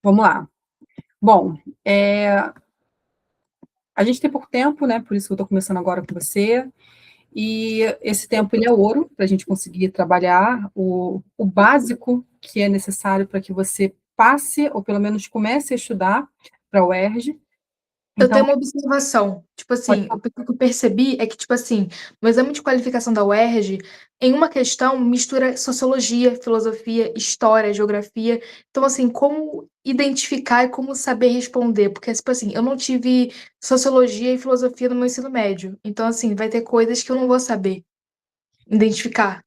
Vamos lá. Bom, a gente tem pouco tempo, né? Por isso que eu estou começando agora com você. E esse tempo ele é ouro para a gente conseguir trabalhar o básico que é necessário para que você passe, ou pelo menos comece a estudar para o UERJ. Eu Então, tenho uma observação, tipo pode assim, o falar. que eu percebi é que, tipo assim, no exame de qualificação da UERJ, em uma questão mistura sociologia, filosofia, história, geografia. Então, assim, como identificar e como saber responder? Porque, tipo assim, eu não tive sociologia e filosofia no meu ensino médio. Então, assim, vai ter coisas que eu não vou saber identificar.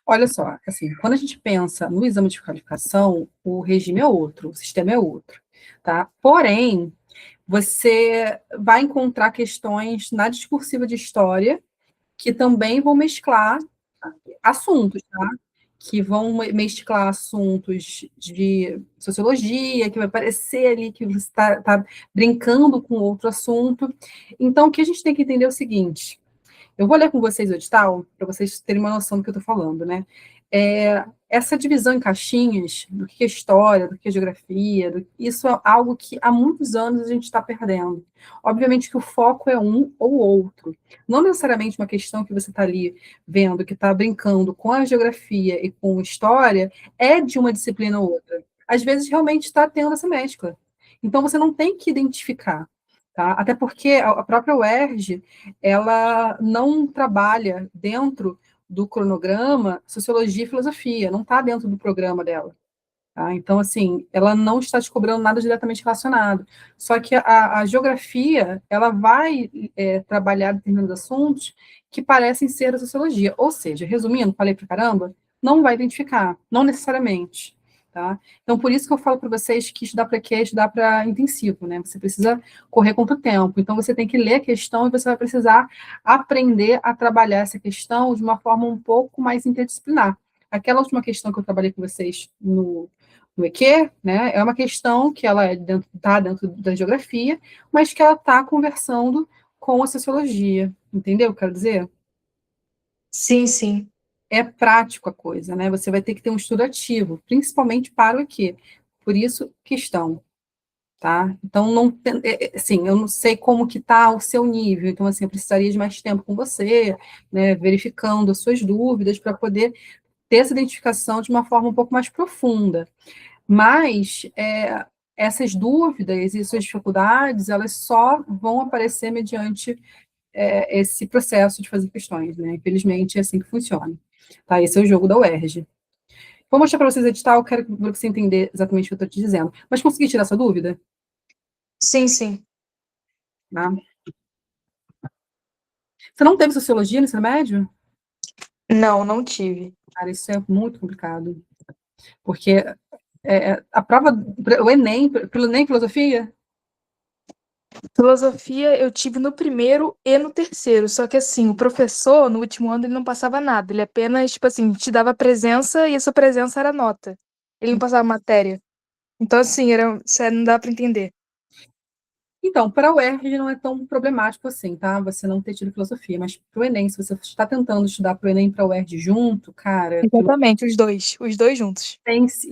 Olha só, assim, quando a gente pensa no exame de qualificação, o regime é outro, o sistema é outro, tá? Porém, você vai encontrar questões na discursiva de história que também vão mesclar assuntos, tá? Que vão mesclar assuntos de sociologia, que vai parecer ali que você está brincando com outro assunto. Então, o que a gente tem que entender é o seguinte: eu vou ler com vocês o edital, para vocês terem uma noção do que eu estou falando, né? Essa divisão em caixinhas, do que é história, do que é geografia, isso é algo que há muitos anos a gente está perdendo. Obviamente que o foco é um ou outro. Não necessariamente uma questão que você está ali vendo, que está brincando com a geografia e com a história, é de uma disciplina ou outra. Às vezes, realmente está tendo essa mescla. Então, você não tem que identificar. Tá? Até porque a própria UERJ, ela não trabalha dentro do cronograma sociologia e filosofia, não está dentro do programa dela. Tá? Então, assim, ela não está te cobrando nada diretamente relacionado. Só que a geografia, ela vai trabalhar determinados assuntos que parecem ser da sociologia. Ou seja, resumindo, falei para caramba, não vai identificar, não necessariamente. Tá? Então, por isso que eu falo para vocês que estudar para quê? Estudar para intensivo, né? Você precisa correr contra o tempo. Então, você tem que ler a questão e você vai precisar aprender a trabalhar essa questão de uma forma um pouco mais interdisciplinar. Aquela última questão que eu trabalhei com vocês no EQ, né, é uma questão que ela está dentro da geografia, mas que ela está conversando com a sociologia, entendeu o que eu quero dizer? Sim, sim. É prático a coisa, né? Você vai ter que ter um estudo ativo, principalmente para o EQ. Por isso, questão, tá? Então, não assim, eu não sei como que está o seu nível, então, assim, eu precisaria de mais tempo com você, né, verificando as suas dúvidas para poder ter essa identificação de uma forma um pouco mais profunda. Mas essas dúvidas e suas dificuldades, elas só vão aparecer mediante esse processo de fazer questões, né? Infelizmente, é assim que funciona. Tá? Esse é o jogo da UERJ. Vou mostrar para vocês o edital, eu quero que você entender exatamente o que eu estou te dizendo. Mas consegui tirar essa dúvida? Sim, sim. Tá? Você não teve sociologia no ensino médio? Não, não tive. Cara, isso é muito complicado. Porque a prova, o Enem, pelo Enem Filosofia, Filosofia eu tive no primeiro e no terceiro, só que assim, o professor, no último ano, ele não passava nada, ele apenas, tipo assim, te dava presença e essa presença era nota. Ele não passava matéria. Então, assim, sério, não dá pra entender. então, para o UERJ não é tão problemático assim, tá? Você não ter tido filosofia, mas para o Enem, se você está tentando estudar para o Enem e para o UERJ junto, cara, Exatamente, os dois juntos.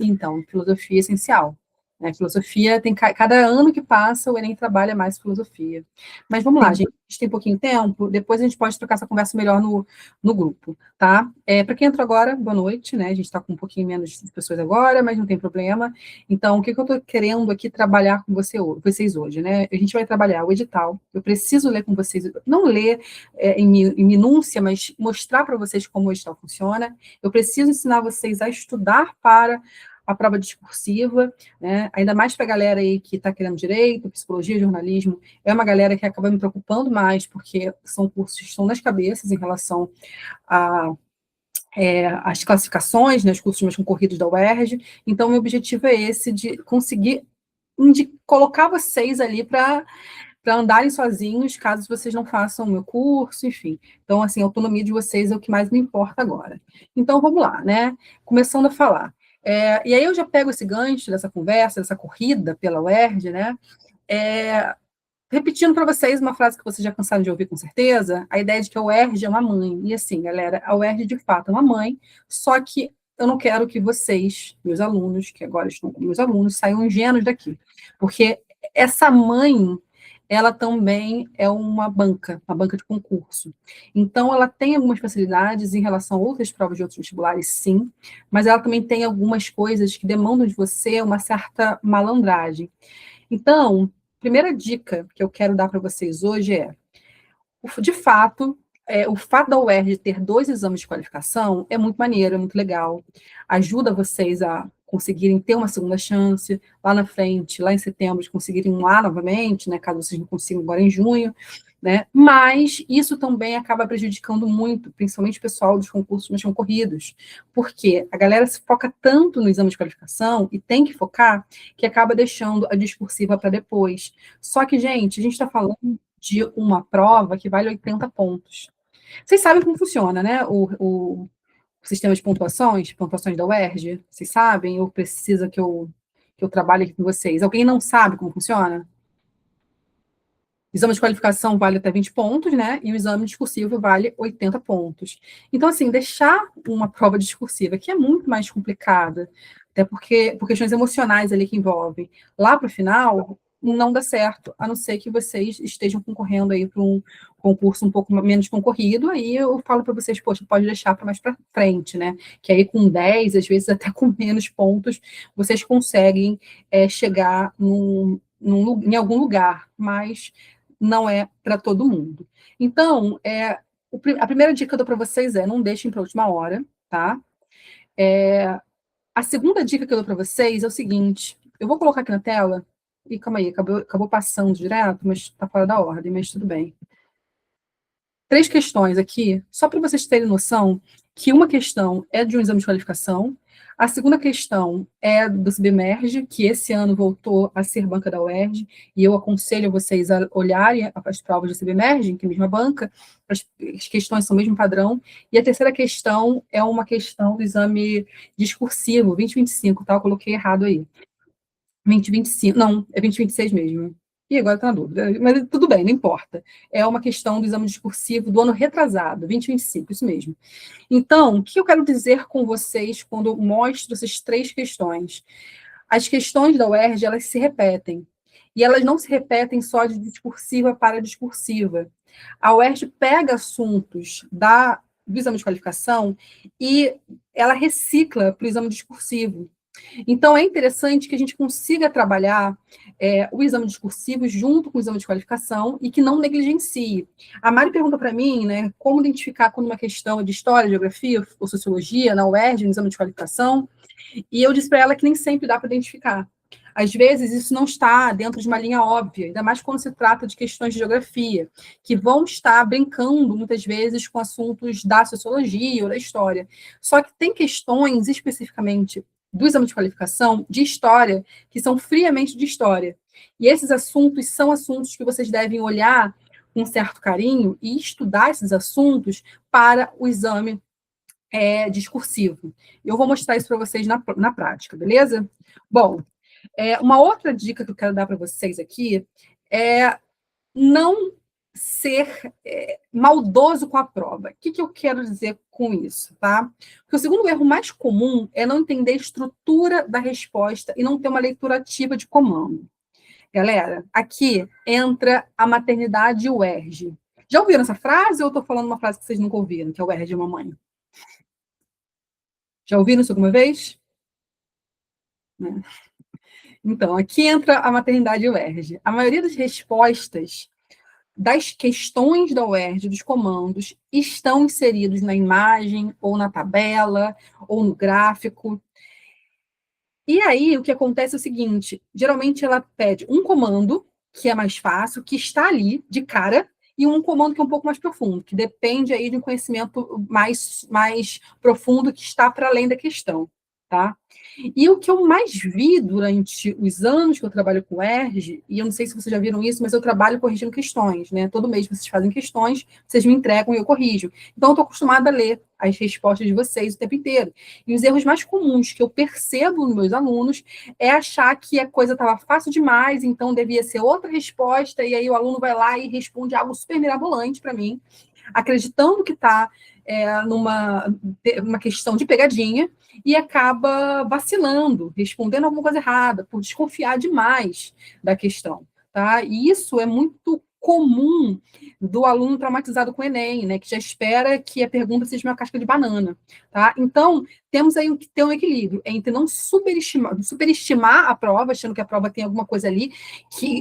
então, filosofia é essencial. Né? Filosofia tem cada ano que passa, o Enem trabalha mais filosofia. Mas vamos lá, Sim. gente. A gente tem pouquinho tempo, depois a gente pode trocar essa conversa melhor no grupo, tá? Para quem entrou agora, boa noite, né? A gente está com um pouquinho menos de pessoas agora, mas não tem problema. Então, o que eu estou querendo aqui trabalhar com vocês hoje, né? A gente vai trabalhar o edital. Eu preciso ler com vocês, não ler em minúcia, mas mostrar para vocês como o edital funciona. Eu preciso ensinar vocês a estudar para a prova discursiva, né? Ainda mais para a galera aí que está querendo direito, psicologia, jornalismo, é uma galera que acaba me preocupando mais, porque são cursos que estão nas cabeças em relação a as classificações, né, os cursos mais concorridos da UERJ. Então, meu objetivo é esse, de conseguir colocar vocês ali para andarem sozinhos, caso vocês não façam o meu curso, enfim. Então, assim, a autonomia de vocês é o que mais me importa agora. Então, vamos lá, né? Começando a falar. E aí eu já pego esse gancho dessa conversa, dessa corrida pela UERJ, né? Repetindo para vocês uma frase que vocês já cansaram de ouvir com certeza, a ideia de que a UERJ é uma mãe. E assim, galera, a UERJ de fato é uma mãe, só que eu não quero que vocês, meus alunos, que agora estão como meus alunos, saiam ingênuos daqui. Porque essa mãe, ela também é uma banca de concurso. Então, ela tem algumas facilidades em relação a outras provas de outros vestibulares, sim, mas ela também tem algumas coisas que demandam de você uma certa malandragem. Então, primeira dica que eu quero dar para vocês hoje é, de fato, o fato da UERJ ter 2 exames de qualificação é muito maneiro, é muito legal. Ajuda vocês a conseguirem ter uma segunda chance lá na frente, lá em setembro, de conseguirem um A novamente, né, caso vocês não consigam agora em junho, né? Mas isso também acaba prejudicando muito, principalmente o pessoal dos concursos mais concorridos, porque a galera se foca tanto no exame de qualificação, e tem que focar, que acaba deixando a discursiva para depois. Só que, gente, a gente está falando de uma prova que vale 80 pontos. Vocês sabem como funciona, né? O sistema de pontuações da UERJ? Vocês sabem? Ou precisa que eu trabalhe aqui com vocês? Alguém não sabe como funciona? O exame de qualificação vale até 20 pontos, né? E o exame discursivo vale 80 pontos. Então, assim, deixar uma prova discursiva, que é muito mais complicada, até porque por questões emocionais ali que envolvem, lá para o final, não dá certo, a não ser que vocês estejam concorrendo aí para um concurso um pouco menos concorrido, aí eu falo para vocês, poxa, pode deixar para mais para frente, né? Que aí com 10, às vezes até com menos pontos, vocês conseguem chegar em algum lugar, mas não é para todo mundo. Então, a primeira dica que eu dou para vocês é não deixem para a última hora, tá? A segunda dica que eu dou para vocês é o seguinte, eu vou colocar aqui na tela, e calma aí, acabou passando direto, mas está fora da ordem, mas tudo bem. 3 questões aqui, só para vocês terem noção que uma questão é de um exame de qualificação, a segunda questão é do Submerge, que esse ano voltou a ser banca da UERJ, e eu aconselho vocês a olharem as provas do Submerge, que é a mesma banca, as questões são o mesmo padrão, e a terceira questão é uma questão do exame discursivo, 2025, tá? Eu coloquei errado aí. 2025, não, é 2026 mesmo. E agora está na dúvida, mas tudo bem, não importa. É uma questão do exame discursivo do ano retrasado, 2025, isso mesmo. Então, o que eu quero dizer com vocês quando eu mostro essas 3 questões? As questões da UERJ, elas se repetem. E elas não se repetem só de discursiva para discursiva. A UERJ pega assuntos do exame de qualificação e ela recicla para o exame discursivo. Então, é interessante que a gente consiga trabalhar o exame discursivo junto com o exame de qualificação e que não negligencie. A Mari pergunta para mim, né, como identificar quando uma questão é de história, geografia ou sociologia, na UERJ, no exame de qualificação, e eu disse para ela que nem sempre dá para identificar. Às vezes, isso não está dentro de uma linha óbvia, ainda mais quando se trata de questões de geografia, que vão estar brincando, muitas vezes, com assuntos da sociologia ou da história. Só que tem questões, especificamente, do exame de qualificação, de história, que são friamente de história. E esses assuntos são assuntos que vocês devem olhar com um certo carinho e estudar esses assuntos para o exame discursivo. Eu vou mostrar isso para vocês na prática, beleza? Bom, uma outra dica que eu quero dar para vocês aqui é não ser maldoso com a prova. O que eu quero dizer com isso, tá? Porque o segundo erro mais comum é não entender a estrutura da resposta e não ter uma leitura ativa de comando. Galera, aqui entra a maternidade UERJ. Já ouviram essa frase ou eu estou falando uma frase que vocês nunca ouviram, que é UERJ é mamãe? Já ouviram isso alguma vez? Então, aqui entra a maternidade UERJ. A maioria das respostas das questões da UERJ, dos comandos, estão inseridos na imagem, ou na tabela, ou no gráfico. E aí, o que acontece é o seguinte, geralmente ela pede um comando, que é mais fácil, que está ali, de cara, e um comando que é um pouco mais profundo, que depende aí de um conhecimento mais profundo que está para além da questão, tá? E o que eu mais vi durante os anos que eu trabalho com ERG, e eu não sei se vocês já viram isso, mas eu trabalho corrigindo questões, né? Todo mês vocês fazem questões, vocês me entregam e eu corrijo. Então, eu estou acostumada a ler as respostas de vocês o tempo inteiro. E os erros mais comuns que eu percebo nos meus alunos é achar que a coisa estava fácil demais, então devia ser outra resposta, e aí o aluno vai lá e responde algo super mirabolante para mim. acreditando que está numa questão de pegadinha e acaba vacilando, respondendo alguma coisa errada, por desconfiar demais da questão. Tá? E isso é muito comum do aluno traumatizado com o Enem, né, que já espera que a pergunta seja uma casca de banana. Tá? Então, temos aí que ter um equilíbrio entre não superestimar a prova, achando que a prova tem alguma coisa ali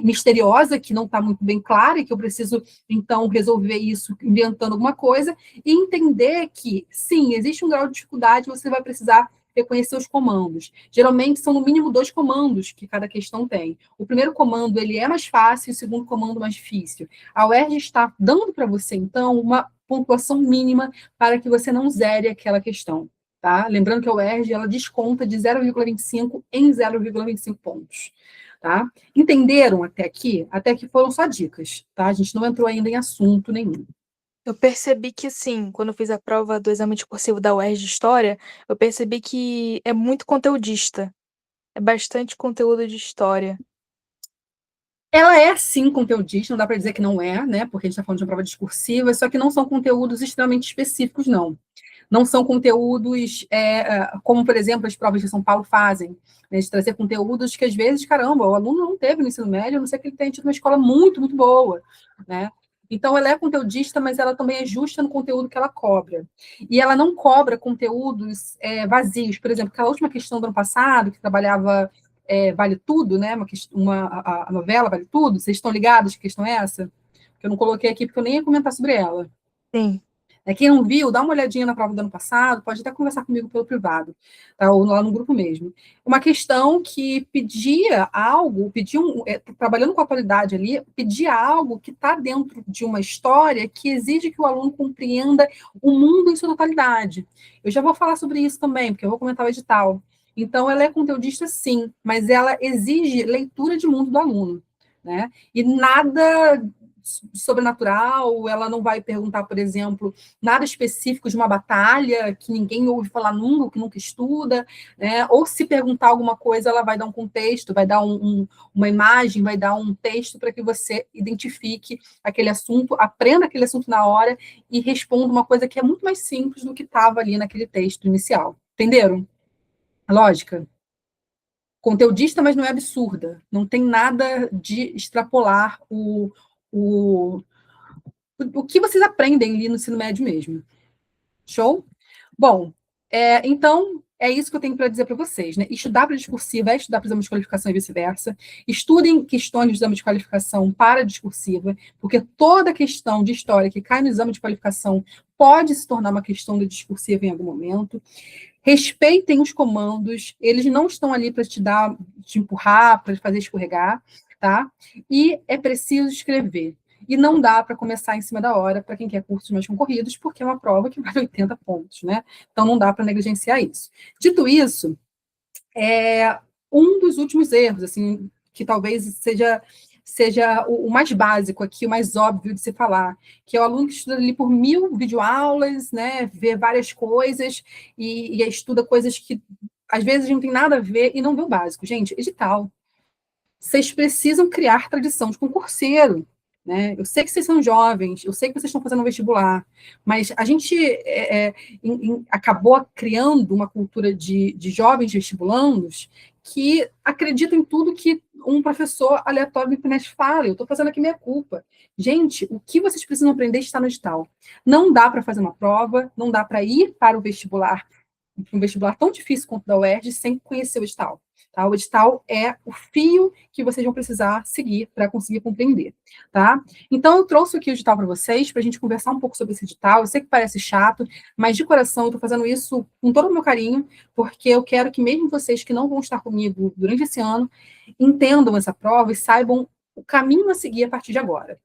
misteriosa, que não está muito bem clara, e que eu preciso, então, resolver isso inventando alguma coisa, e entender que, sim, existe um grau de dificuldade, você vai precisar reconhecer os comandos. Geralmente são no mínimo 2 comandos que cada questão tem. O primeiro comando ele é mais fácil, o segundo comando mais difícil. A UERJ está dando para você, então, uma pontuação mínima para que você não zere aquela questão. Tá? Lembrando que a UERJ ela desconta de 0,25 em 0,25 pontos. Tá? Entenderam até aqui? Até aqui foram só dicas. Tá? A gente não entrou ainda em assunto nenhum. Eu percebi que, assim, quando eu fiz a prova do exame discursivo da UERJ de História, eu percebi que é muito conteudista. É bastante conteúdo de história. Ela é, sim, conteudista, não dá para dizer que não é, né? Porque a gente está falando de uma prova discursiva, só que não são conteúdos extremamente específicos, não. Não são conteúdos como, por exemplo, as provas de São Paulo fazem, né, de trazer conteúdos que, às vezes, caramba, o aluno não teve no ensino médio, a não ser que ele tenha tido uma escola muito, muito boa, né? Então, ela é conteudista, mas ela também é justa no conteúdo que ela cobra. E ela não cobra conteúdos vazios. Por exemplo, aquela última questão do ano passado, que trabalhava Vale Tudo, né? A novela Vale Tudo, vocês estão ligados que questão é essa? Que eu não coloquei aqui porque eu nem ia comentar sobre ela. Sim. Quem não viu, dá uma olhadinha na prova do ano passado, pode até conversar comigo pelo privado, tá? Ou lá no grupo mesmo. Uma questão que pedia algo, trabalhando com a atualidade ali, pedia algo que está dentro de uma história que exige que o aluno compreenda o mundo em sua totalidade. Eu já vou falar sobre isso também, porque eu vou comentar o edital. Então, ela é conteudista, sim, mas ela exige leitura de mundo do aluno, né? E nada sobrenatural, ela não vai perguntar, por exemplo, nada específico de uma batalha que ninguém ouve falar nunca, que nunca estuda, né? Ou se perguntar alguma coisa, ela vai dar um contexto, vai dar uma imagem, vai dar um texto para que você identifique aquele assunto, aprenda aquele assunto na hora e responda uma coisa que é muito mais simples do que estava ali naquele texto inicial. Entenderam? A lógica? Conteudista, mas não é absurda. Não tem nada de extrapolar o que vocês aprendem ali no ensino médio mesmo. Show? Bom, então, é isso que eu tenho para dizer para vocês, né? Estudar para discursiva é estudar para exame de qualificação e vice-versa. Estudem questões de exame de qualificação para discursiva, porque toda questão de história que cai no exame de qualificação pode se tornar uma questão de discursiva em algum momento. Respeitem os comandos, eles não estão ali para te empurrar, para fazer escorregar, tá? E é preciso escrever. E não dá para começar em cima da hora para quem quer cursos mais concorridos, porque é uma prova que vale 80 pontos, né? Então não dá para negligenciar isso. Dito isso, um dos últimos erros, assim, que talvez seja o mais básico aqui, o mais óbvio de se falar, que é o aluno que estuda ali por 1000 videoaulas, né, vê várias coisas e estuda coisas que às vezes não tem nada a ver e não vê o básico. Gente, edital. Vocês precisam criar tradição de concurseiro. Né? Eu sei que vocês são jovens, eu sei que vocês estão fazendo vestibular, mas a gente acabou criando uma cultura de jovens vestibulandos que acreditam em tudo que um professor aleatório da internet fala. Eu estou fazendo aqui minha culpa. Gente, o que vocês precisam aprender está no edital. Não dá para fazer uma prova, não dá para ir para o vestibular, um vestibular tão difícil quanto o da UERJ, sem conhecer o edital. Tá? O edital é o fio que vocês vão precisar seguir para conseguir compreender. Tá? Então, eu trouxe aqui o edital para vocês, para a gente conversar um pouco sobre esse edital. Eu sei que parece chato, mas de coração eu estou fazendo isso com todo o meu carinho, porque eu quero que mesmo vocês que não vão estar comigo durante esse ano, entendam essa prova e saibam o caminho a seguir a partir de agora.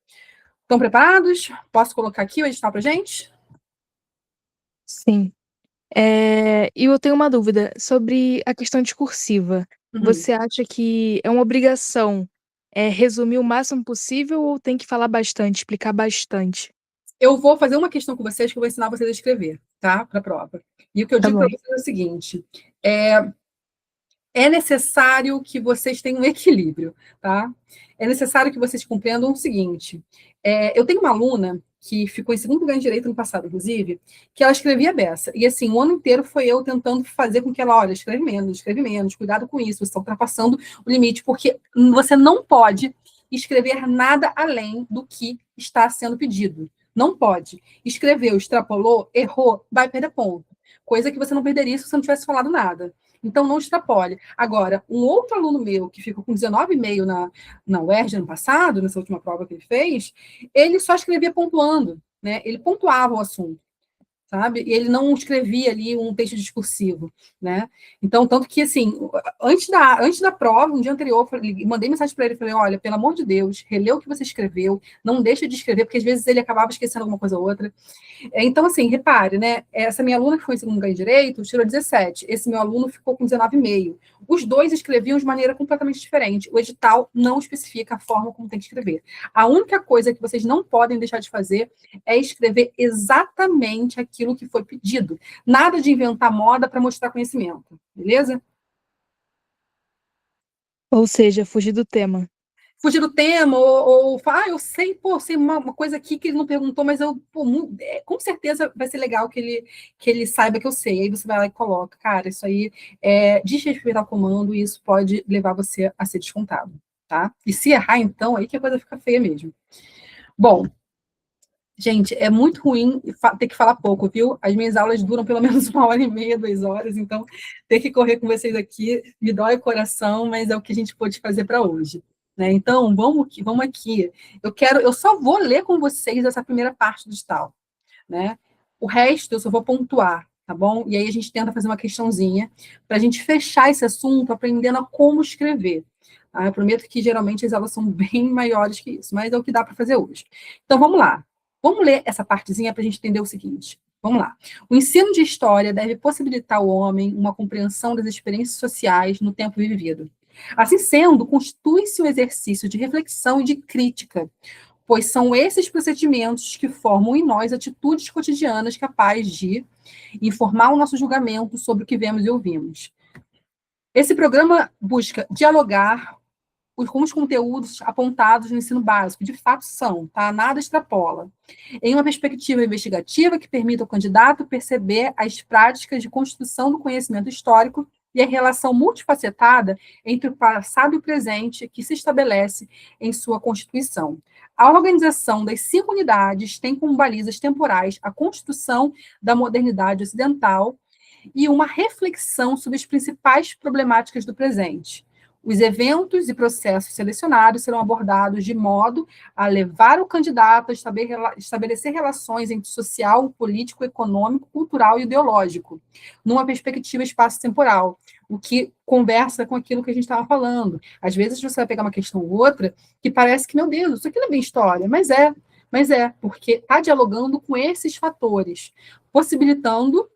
Estão preparados? Posso colocar aqui o edital para a gente? Sim. E eu tenho uma dúvida sobre a questão discursiva. Você acha que é uma obrigação resumir o máximo possível ou tem que falar bastante, explicar bastante? Eu vou fazer uma questão com vocês que eu vou ensinar vocês a escrever, tá? Para a prova. E o que eu Tá digo para bom. vocês é o seguinte: é necessário que vocês tenham um equilíbrio, tá? É necessário que vocês compreendam o seguinte: eu tenho uma aluna que ficou em segundo lugar em direito no passado, inclusive, que ela escrevia a beça. E assim, o ano inteiro foi eu tentando fazer com que ela, olha, escreve menos, cuidado com isso, você está ultrapassando o limite, porque você não pode escrever nada além do que está sendo pedido. Não pode. Escreveu, extrapolou, errou, vai perder ponto. Coisa que você não perderia se você não tivesse falado nada. Então, não extrapole. Agora, um outro aluno meu, que ficou com 19,5 na UERJ ano passado, nessa última prova que ele fez, ele só escrevia pontuando, né? Ele pontuava o assunto, sabe? E ele não escrevia ali um texto discursivo, né? Então, tanto que, assim, antes da prova, um dia anterior, mandei mensagem para ele, falei, olha, pelo amor de Deus, relê o que você escreveu, não deixa de escrever, porque às vezes ele acabava esquecendo alguma coisa ou outra. Então, assim, repare, né? Essa minha aluna que foi em segundo lugar em direito tirou 17. Esse meu aluno ficou com 19,5. Os dois escreviam de maneira completamente diferente. O edital não especifica a forma como tem que escrever. A única coisa que vocês não podem deixar de fazer é escrever exatamente aquilo que foi pedido. Nada de inventar moda para mostrar conhecimento, beleza? Ou seja, fugir do tema. Fugir do tema, ou falar, eu sei, pô, sei uma coisa aqui que ele não perguntou, mas eu, pô, com certeza vai ser legal que ele saiba que eu sei. Aí você vai lá e coloca, cara, isso aí é desrespeitar o comando e isso pode levar você a ser descontado, tá? E se errar, então, aí que a coisa fica feia mesmo. Bom, gente, é muito ruim ter que falar pouco, viu? As minhas aulas duram pelo menos 1h30, 2 horas, então ter que correr com vocês aqui me dói o coração, mas é o que a gente pôde fazer para hoje. Né? Então, vamos aqui. Eu só vou ler com vocês essa primeira parte do edital. Né? O resto eu só vou pontuar, tá bom? E aí a gente tenta fazer uma questãozinha para a gente fechar esse assunto aprendendo a como escrever. Tá? Eu prometo que geralmente as aulas são bem maiores que isso, mas é o que dá para fazer hoje. Então vamos lá. Vamos ler essa partezinha para a gente entender o seguinte. Vamos lá. O ensino de história deve possibilitar ao homem uma compreensão das experiências sociais no tempo vivido. Assim sendo, constitui-se um exercício de reflexão e de crítica, pois são esses procedimentos que formam em nós atitudes cotidianas capazes de informar o nosso julgamento sobre o que vemos e ouvimos. Esse programa busca dialogar com os conteúdos apontados no ensino básico, de fato são, tá? Nada extrapola. Em uma perspectiva investigativa que permita ao candidato perceber as práticas de construção do conhecimento histórico e a relação multifacetada entre o passado e o presente que se estabelece em sua Constituição. A organização das 5 unidades tem como balizas temporais a construção da modernidade ocidental e uma reflexão sobre as principais problemáticas do presente. Os eventos e processos selecionados serão abordados de modo a levar o candidato a estabelecer relações entre social, político, econômico, cultural e ideológico, numa perspectiva espaço-temporal, o que conversa com aquilo que a gente estava falando. Às vezes você vai pegar uma questão ou outra que parece que, meu Deus, isso aqui não é bem história, mas é, porque está dialogando com esses fatores, possibilitando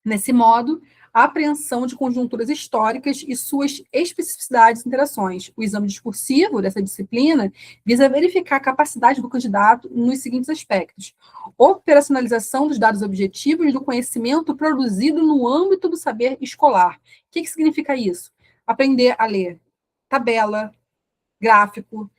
nesse modo, a apreensão de conjunturas históricas e suas especificidades e interações. O exame discursivo dessa disciplina visa verificar a capacidade do candidato nos seguintes aspectos: operacionalização dos dados objetivos do conhecimento produzido no âmbito do saber escolar. O que significa isso? Aprender a ler tabela, gráfico,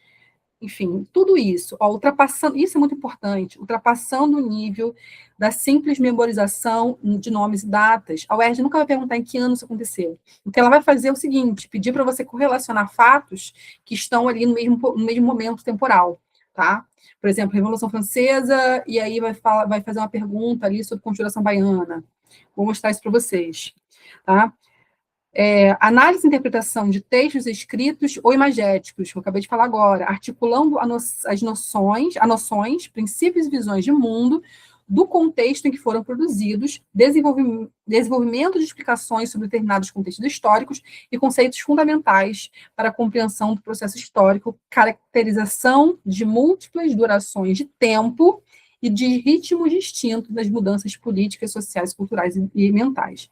enfim, tudo isso, ó, ultrapassando, isso é muito importante, ultrapassando o nível da simples memorização de nomes e datas. A UERJ nunca vai perguntar em que ano isso aconteceu. O que ela vai fazer é o seguinte, pedir para você correlacionar fatos que estão ali no mesmo momento temporal, tá? Por exemplo, Revolução Francesa, e aí vai fazer uma pergunta ali sobre Conjuração Baiana. Vou mostrar isso para vocês, tá? Análise e interpretação de textos escritos ou imagéticos, que eu acabei de falar agora, articulando as noções, princípios e visões de mundo do contexto em que foram produzidos, desenvolvimento de explicações sobre determinados contextos históricos e conceitos fundamentais para a compreensão do processo histórico, caracterização de múltiplas durações de tempo e de ritmos distintos das mudanças políticas, sociais, culturais e mentais.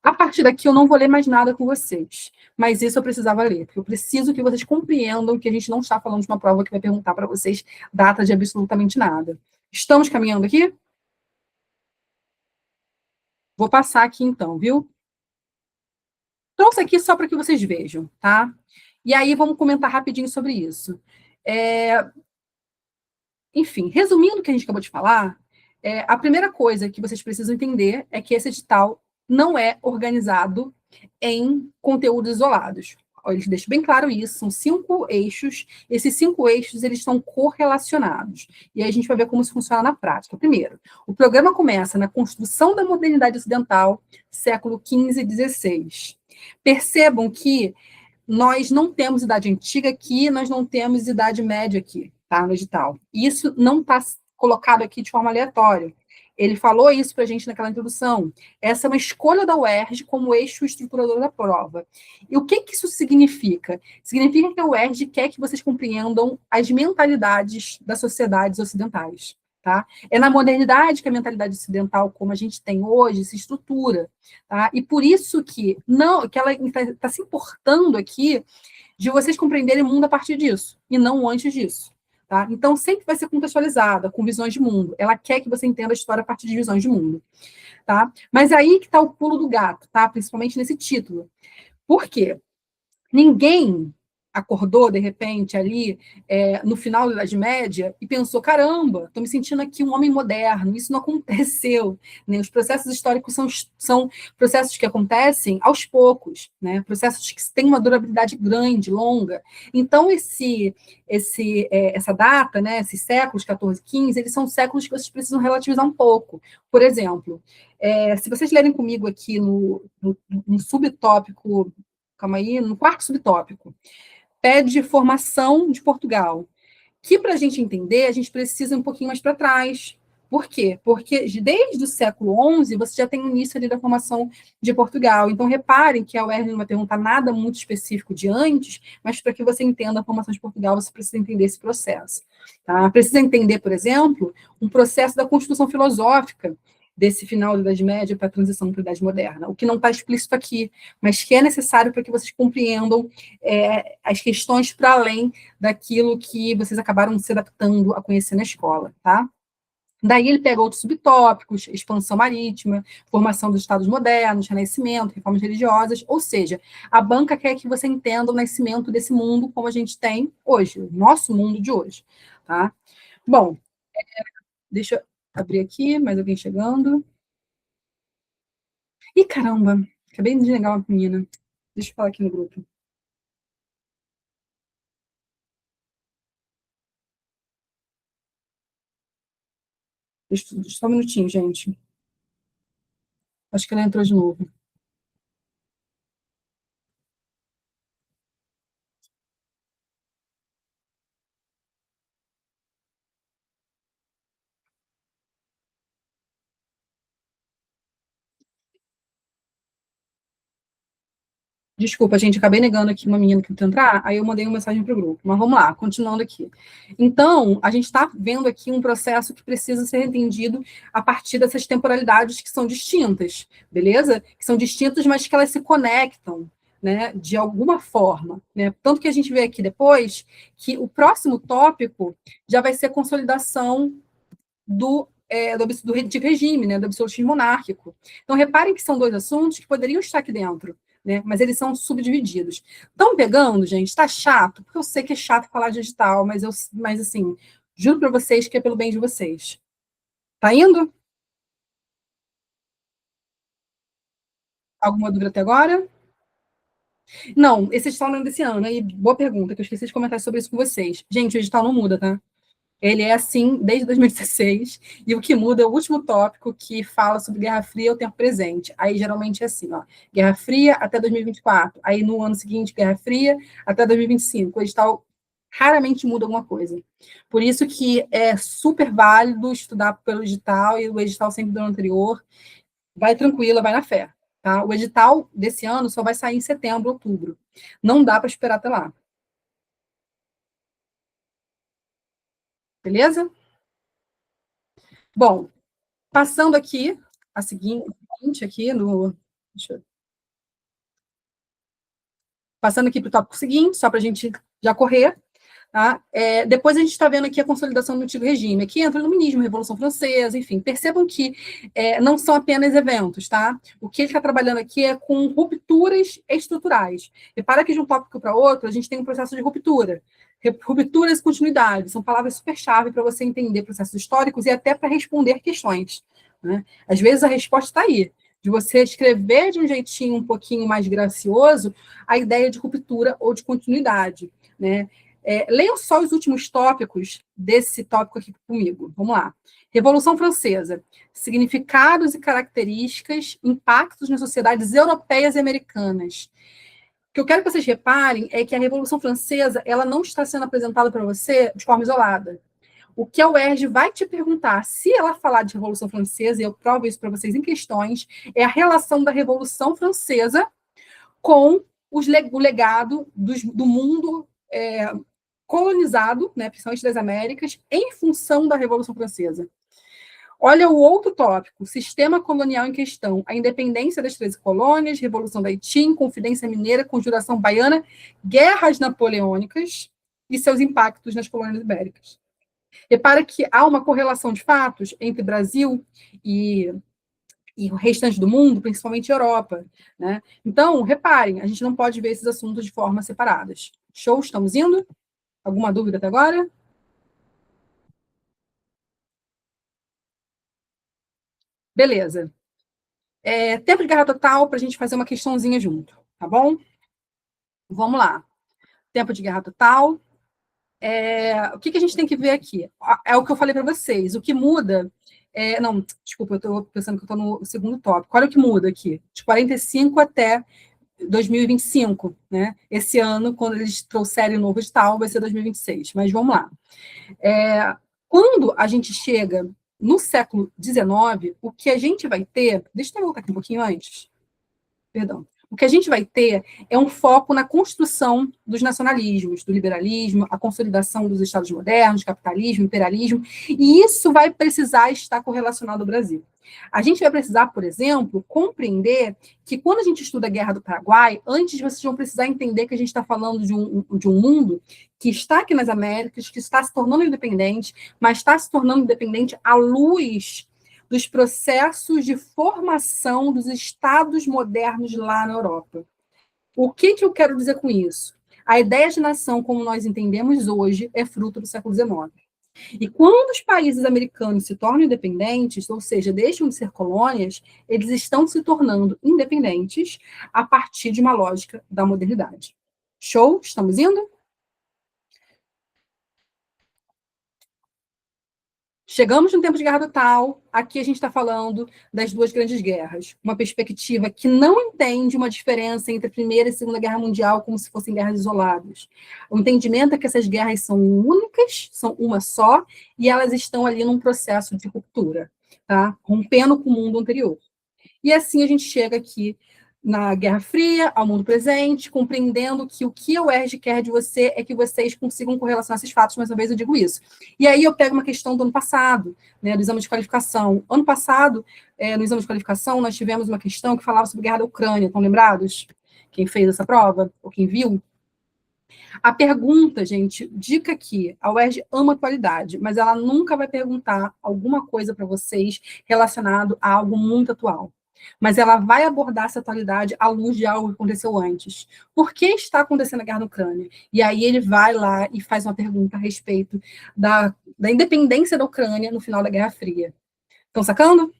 A partir daqui, eu não vou ler mais nada com vocês, mas isso eu precisava ler, porque eu preciso que vocês compreendam que a gente não está falando de uma prova que vai perguntar para vocês data de absolutamente nada. Estamos caminhando aqui? Vou passar aqui então, viu? Trouxe aqui só para que vocês vejam, tá? E aí vamos comentar rapidinho sobre isso. enfim, resumindo o que a gente acabou de falar, a primeira coisa que vocês precisam entender é que esse edital não é organizado em conteúdos isolados. Eles deixam bem claro isso, são 5 eixos, esses 5 eixos, eles estão correlacionados, e aí a gente vai ver como isso funciona na prática. Primeiro, o programa começa na construção da modernidade ocidental, século XV e XVI. Percebam que nós não temos idade antiga aqui, nós não temos idade média aqui, tá, no edital. Isso não está colocado aqui de forma aleatória. Ele falou isso para a gente naquela introdução. Essa é uma escolha da UERJ como eixo estruturador da prova. E o que isso significa? Significa que a UERJ quer que vocês compreendam as mentalidades das sociedades ocidentais. Tá? É na modernidade que a mentalidade ocidental, como a gente tem hoje, se estrutura. Tá? E por isso que, não, que ela está se importando aqui de vocês compreenderem o mundo a partir disso, e não antes disso. Tá? Então, sempre vai ser contextualizada, com visões de mundo. Ela quer que você entenda a história a partir de visões de mundo. Tá? Mas aí que está o pulo do gato, tá? Principalmente nesse título. Por quê? Ninguém acordou, de repente, ali, no final da Idade Média, e pensou, caramba, estou me sentindo aqui um homem moderno, isso não aconteceu. Né? Os processos históricos são processos que acontecem aos poucos, né? Processos que têm uma durabilidade grande, longa. Então, essa data, né, esses séculos, 14, 15, eles são séculos que vocês precisam relativizar um pouco. Por exemplo, se vocês lerem comigo aqui no subtópico, calma aí, no quarto subtópico, pede formação de Portugal, que para a gente entender, a gente precisa ir um pouquinho mais para trás. Por quê? Porque desde o século XI, você já tem o início ali da formação de Portugal. Então, reparem que a UERJ não vai perguntar nada muito específico de antes, mas para que você entenda a formação de Portugal, você precisa entender esse processo. Tá? Precisa entender, por exemplo, um processo da construção filosófica desse final da Idade Média para a transição para a Idade Moderna, o que não está explícito aqui, mas que é necessário para que vocês compreendam as questões para além daquilo que vocês acabaram se adaptando a conhecer na escola, tá? Daí ele pega outros subtópicos, expansão marítima, formação dos estados modernos, renascimento, reformas religiosas, ou seja, a banca quer que você entenda o nascimento desse mundo como a gente tem hoje, o nosso mundo de hoje, tá? Bom, deixa eu abrir aqui, mais alguém chegando. Ih, caramba, acabei de desligar uma menina. Deixa eu falar aqui no grupo. Só um minutinho, gente. Acho que ela entrou de novo. Desculpa, gente, acabei negando aqui uma menina que tentou entrar, aí eu mandei uma mensagem para o grupo. Mas vamos lá, continuando aqui. Então, a gente está vendo aqui um processo que precisa ser entendido a partir dessas temporalidades que são distintas, beleza? Que são distintas, mas que elas se conectam, né, de alguma forma. Né? Tanto que a gente vê aqui depois que o próximo tópico já vai ser a consolidação do antigo regime, né, do absolutismo monárquico. Então, reparem que são 2 assuntos que poderiam estar aqui dentro, né, mas eles são subdivididos. Estão pegando, gente? Está chato? Porque eu sei que é chato falar digital, mas assim, juro para vocês que é pelo bem de vocês. Tá indo? Alguma dúvida até agora? Não, esse edital não é desse ano, e boa pergunta, que eu esqueci de comentar sobre isso com vocês. Gente, o edital não muda, tá? Ele é assim desde 2016, e o que muda é o último tópico que fala sobre Guerra Fria e o tempo presente. Aí geralmente é assim, ó, Guerra Fria até 2024. Aí no ano seguinte, Guerra Fria até 2025. O edital raramente muda alguma coisa. Por isso que é super válido estudar pelo edital e o edital sempre do ano anterior. Vai tranquila, vai na fé. Tá? O edital desse ano só vai sair em setembro, outubro. Não dá para esperar até lá. Beleza? Bom, passando aqui, a seguinte aqui no. Passando aqui para o tópico seguinte, só para a gente já correr. Tá? Depois a gente está vendo aqui a consolidação do antigo regime. Aqui entra o iluminismo, a Revolução Francesa, enfim. Percebam que não são apenas eventos, tá? O que ele está trabalhando aqui é com rupturas estruturais. Repara que de um tópico para outro, a gente tem um processo de ruptura. Rupturas e continuidade. São palavras super-chave para você entender processos históricos e até para responder questões. Né? Às vezes a resposta está aí. De você escrever de um jeitinho um pouquinho mais gracioso a ideia de ruptura ou de continuidade, né? Leiam só os últimos tópicos desse tópico aqui comigo. Vamos lá. Revolução Francesa. Significados e características, impactos nas sociedades europeias e americanas. O que eu quero que vocês reparem é que a Revolução Francesa ela não está sendo apresentada para você de forma isolada. O que a UERJ vai te perguntar, se ela falar de Revolução Francesa, e eu provo isso para vocês em questões, é a relação da Revolução Francesa com o legado do mundo colonizado, né, principalmente das Américas, em função da Revolução Francesa. Olha o outro tópico, sistema colonial em questão, a independência das 13 colônias, Revolução da Haiti, Inconfidência Mineira, Conjuração Baiana, guerras napoleônicas e seus impactos nas colônias ibéricas. Repara que há uma correlação de fatos entre Brasil e o restante do mundo, principalmente Europa. Né? Então, reparem, a gente não pode ver esses assuntos de forma separadas. Show? Estamos indo? Alguma dúvida até agora? Beleza. Tempo de guerra total para a gente fazer uma questãozinha junto, tá bom? Vamos lá. Tempo de guerra total. O que a gente tem que ver aqui? É o que eu falei para vocês. O que muda... não, desculpa, eu estou pensando que eu estou no segundo tópico. Olha o que muda aqui. De 45 até 2025, né? Esse ano, quando eles trouxerem o novo edital, vai ser 2026. Mas vamos lá. Quando a gente chega no século XIX, o que a gente vai ter... Deixa eu voltar aqui um pouquinho antes. Perdão. O que a gente vai ter é um foco na construção dos nacionalismos, do liberalismo, a consolidação dos estados modernos, capitalismo, imperialismo, e isso vai precisar estar correlacionado ao Brasil. A gente vai precisar, por exemplo, compreender que quando a gente estuda a Guerra do Paraguai, antes vocês vão precisar entender que a gente está falando de um mundo que está aqui nas Américas, que está se tornando independente, mas está se tornando independente à luz dos processos de formação dos estados modernos lá na Europa. O que eu quero dizer com isso? A ideia de nação, como nós entendemos hoje, é fruto do século XIX. E quando os países americanos se tornam independentes, ou seja, deixam de ser colônias, eles estão se tornando independentes a partir de uma lógica da modernidade. Show? Estamos indo? Chegamos no tempo de guerra total, aqui a gente está falando das duas grandes guerras, uma perspectiva que não entende uma diferença entre a Primeira e a Segunda Guerra Mundial como se fossem guerras isoladas. O entendimento é que essas guerras são únicas, são uma só, e elas estão ali num processo de ruptura, tá? Rompendo com o mundo anterior. E assim a gente chega aqui na Guerra Fria, ao mundo presente, compreendendo que o que a UERJ quer de você é que vocês consigam correlacionar esses fatos, mais uma vez eu digo isso. E aí eu pego uma questão do ano passado, né, do exame de qualificação. Ano passado, no exame de qualificação, nós tivemos uma questão que falava sobre a guerra da Ucrânia, estão lembrados? Quem fez essa prova? Ou quem viu? A pergunta, gente, dica aqui, a UERJ ama a atualidade, mas ela nunca vai perguntar alguma coisa para vocês relacionado a algo muito atual. Mas ela vai abordar essa atualidade à luz de algo que aconteceu antes. Por que está acontecendo a guerra na Ucrânia? E aí ele vai lá e faz uma pergunta a respeito da independência da Ucrânia no final da Guerra Fria. Estão sacando?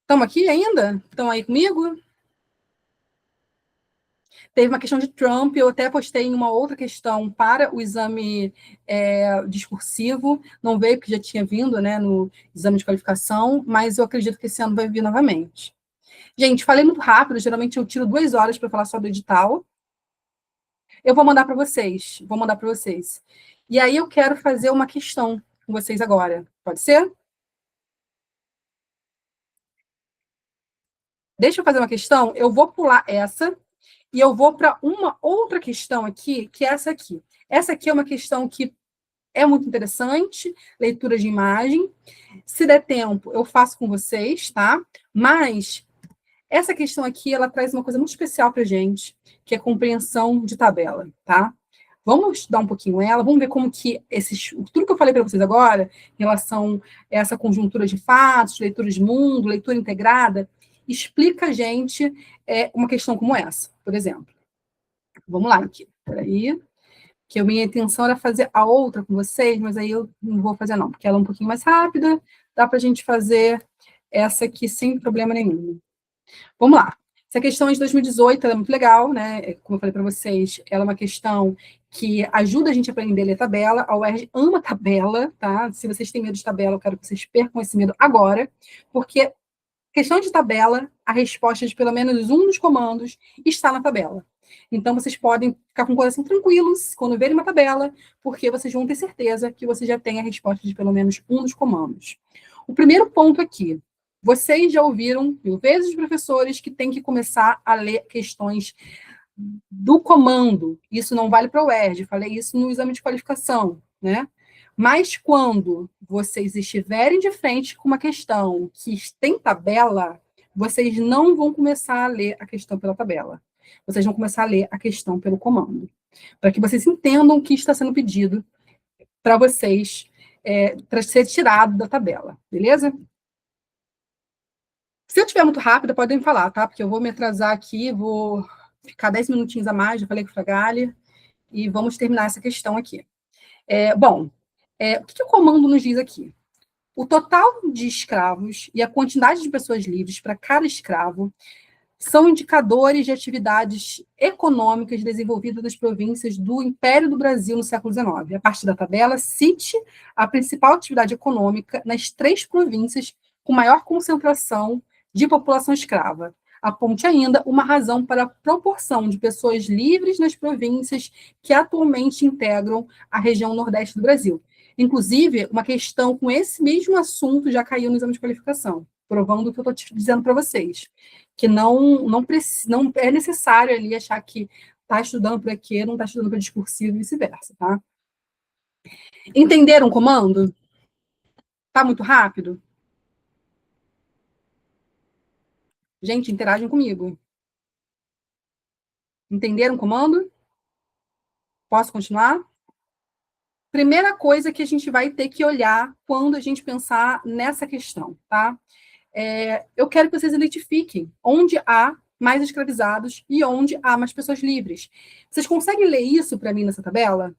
Estão aqui ainda? Estão aí comigo? Teve uma questão de Trump, eu até postei em uma outra questão para o exame discursivo, não veio porque já tinha vindo, né, no exame de qualificação, mas eu acredito que esse ano vai vir novamente. Gente, falei muito rápido, geralmente eu tiro 2 horas para falar só do edital. Eu vou mandar para vocês, E aí eu quero fazer uma questão com vocês agora, pode ser? Deixa eu fazer uma questão, eu vou pular essa, e eu vou para uma outra questão aqui, que é essa aqui. Essa aqui é uma questão que é muito interessante, leitura de imagem. Se der tempo, eu faço com vocês, tá? Mas Essa questão aqui, ela traz uma coisa muito especial para a gente, que é a compreensão de tabela, tá? Vamos estudar um pouquinho ela, vamos ver como que tudo que eu falei para vocês agora, em relação a essa conjuntura de fatos, leitura de mundo, leitura integrada, explica a gente uma questão como essa, por exemplo. Vamos lá aqui, peraí, que a minha intenção era fazer a outra com vocês, mas aí eu não vou fazer não, porque ela é um pouquinho mais rápida, dá para a gente fazer essa aqui sem problema nenhum. Vamos lá. Essa questão é de 2018, ela é muito legal, né? Como eu falei para vocês, ela é uma questão que ajuda a gente a aprender a ler tabela. A UERJ ama tabela, tá? Se vocês têm medo de tabela, eu quero que vocês percam esse medo agora, porque questão de tabela, a resposta de pelo menos um dos comandos está na tabela. Então, vocês podem ficar com o coração tranquilos quando verem uma tabela, porque vocês vão ter certeza que você já tem a resposta de pelo menos um dos comandos. O primeiro ponto aqui, vocês já ouviram mil vezes os professores que têm que começar a ler questões do comando. Isso não vale para o UERJ, falei isso no exame de qualificação, né? Mas quando vocês estiverem de frente com uma questão que tem tabela, vocês não vão começar a ler a questão pela tabela. Vocês vão começar a ler a questão pelo comando. Para que vocês entendam o que está sendo pedido para vocês, para ser tirado da tabela, beleza? Se eu estiver muito rápida, podem falar, tá? Porque eu vou me atrasar aqui, vou ficar 10 minutinhos a mais, já falei com o Fragali, e vamos terminar essa questão aqui. O que o comando nos diz aqui? O total de escravos e a quantidade de pessoas livres para cada escravo são indicadores de atividades econômicas desenvolvidas nas províncias do Império do Brasil no século XIX. A partir da tabela, cite a principal atividade econômica nas 3 províncias com maior concentração de população escrava. Aponte ainda uma razão para a proporção de pessoas livres nas províncias que atualmente integram a região nordeste do Brasil. Inclusive, uma questão com esse mesmo assunto já caiu no exame de qualificação, provando o que eu estou dizendo para vocês, que não é necessário ali achar que está estudando para quê, não está estudando para discursivo e vice-versa, tá? Entenderam o comando? Está muito rápido? Gente, interagem comigo. Entenderam o comando? Posso continuar? Primeira coisa que a gente vai ter que olhar quando a gente pensar nessa questão, tá? Eu quero que vocês identifiquem onde há mais escravizados e onde há mais pessoas livres. Vocês conseguem ler isso para mim nessa tabela?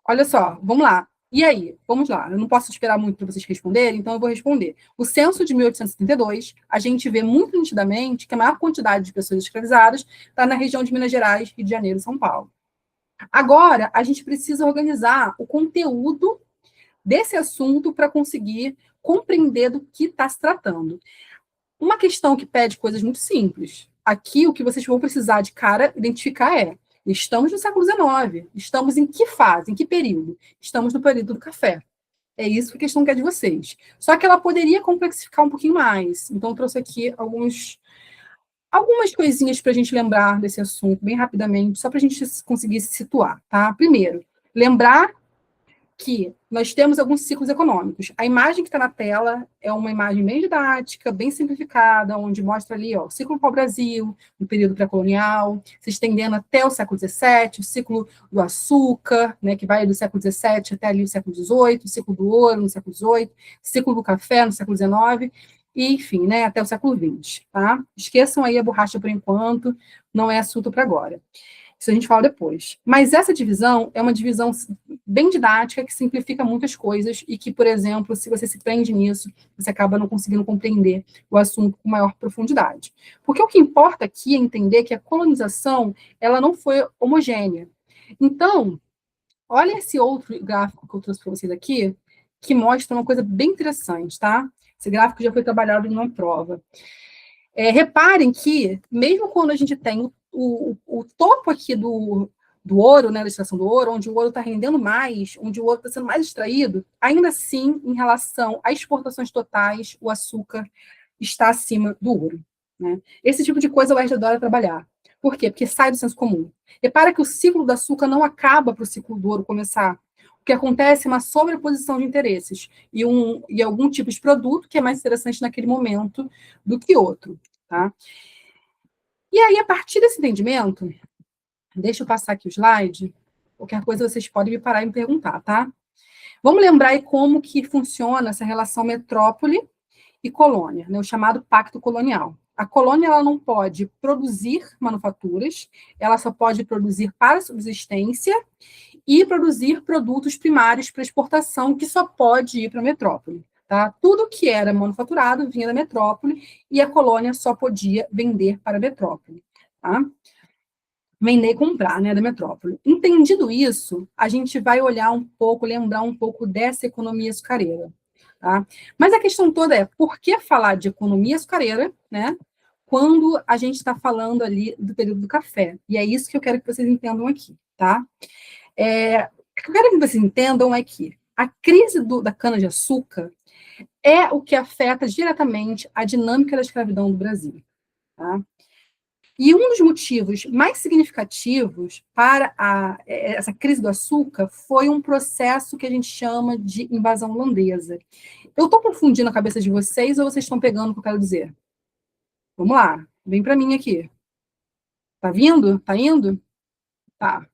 Olha só, vamos lá. E aí? Vamos lá. Eu não posso esperar muito para vocês responderem, então eu vou responder. O censo de 1872, a gente vê muito nitidamente que a maior quantidade de pessoas escravizadas está na região de Minas Gerais, Rio de Janeiro e São Paulo. Agora, a gente precisa organizar o conteúdo desse assunto para conseguir compreender do que está se tratando. Uma questão que pede coisas muito simples. Aqui, o que vocês vão precisar de cara identificar estamos no século XIX. Estamos em que fase, em que período? Estamos no período do café. É isso que a questão quer de vocês. Só que ela poderia complexificar um pouquinho mais. Então, eu trouxe aqui algumas coisinhas para a gente lembrar desse assunto, bem rapidamente, só para a gente conseguir se situar, tá? Primeiro, lembrar que nós temos alguns ciclos econômicos. A imagem que está na tela é uma imagem bem didática, bem simplificada, onde mostra ali o ciclo pau-brasil, no período pré-colonial, se estendendo até o século XVII, o ciclo do açúcar, né, que vai do século XVII até ali o século XVIII, o ciclo do ouro no século XVIII, o ciclo do café no século XIX, e, enfim, né, até o século XX. Tá? Esqueçam aí a borracha por enquanto, não é assunto para agora. Isso a gente fala depois. Mas essa divisão é uma divisão bem didática, que simplifica muitas coisas e que, por exemplo, se você se prende nisso, você acaba não conseguindo compreender o assunto com maior profundidade. Porque o que importa aqui é entender que a colonização, ela não foi homogênea. Então, olha esse outro gráfico que eu trouxe para vocês aqui, que mostra uma coisa bem interessante, tá? Esse gráfico já foi trabalhado em uma prova. Reparem que, mesmo quando a gente tem o topo aqui do ouro, né, da extração do ouro, onde o ouro está rendendo mais, onde o ouro está sendo mais extraído, ainda assim, em relação às exportações totais, o açúcar está acima do ouro. Né? Esse tipo de coisa o UERJ adora trabalhar. Por quê? Porque sai do senso comum. Repara que o ciclo do açúcar não acaba para o ciclo do ouro começar. que acontece é uma sobreposição de interesses e algum tipo de produto que é mais interessante naquele momento do que outro, tá? E aí, a partir desse entendimento, deixa eu passar aqui o slide, qualquer coisa vocês podem me parar e me perguntar, tá? Vamos lembrar aí como que funciona essa relação metrópole e colônia, né, o chamado pacto colonial. A colônia ela não pode produzir manufaturas, ela só pode produzir para subsistência e produzir produtos primários para exportação, que só pode ir para a metrópole. Tá? Tudo que era manufaturado vinha da metrópole e a colônia só podia vender para a metrópole. Tá? Vender e comprar, né, da metrópole. Entendido isso, a gente vai olhar um pouco, lembrar um pouco dessa economia açucareira. Tá? Mas a questão toda é, por que falar de economia açucareira, né, quando a gente está falando ali do período do café? E é isso que eu quero que vocês entendam aqui, tá? O que eu quero que vocês entendam é que a crise da cana-de-açúcar é o que afeta diretamente a dinâmica da escravidão do Brasil, tá? E um dos motivos mais significativos para essa crise do açúcar foi um processo que a gente chama de invasão holandesa. Eu estou confundindo a cabeça de vocês ou vocês estão pegando o que eu quero dizer? Vamos lá, vem para mim aqui. Tá vindo? Tá indo? Tá.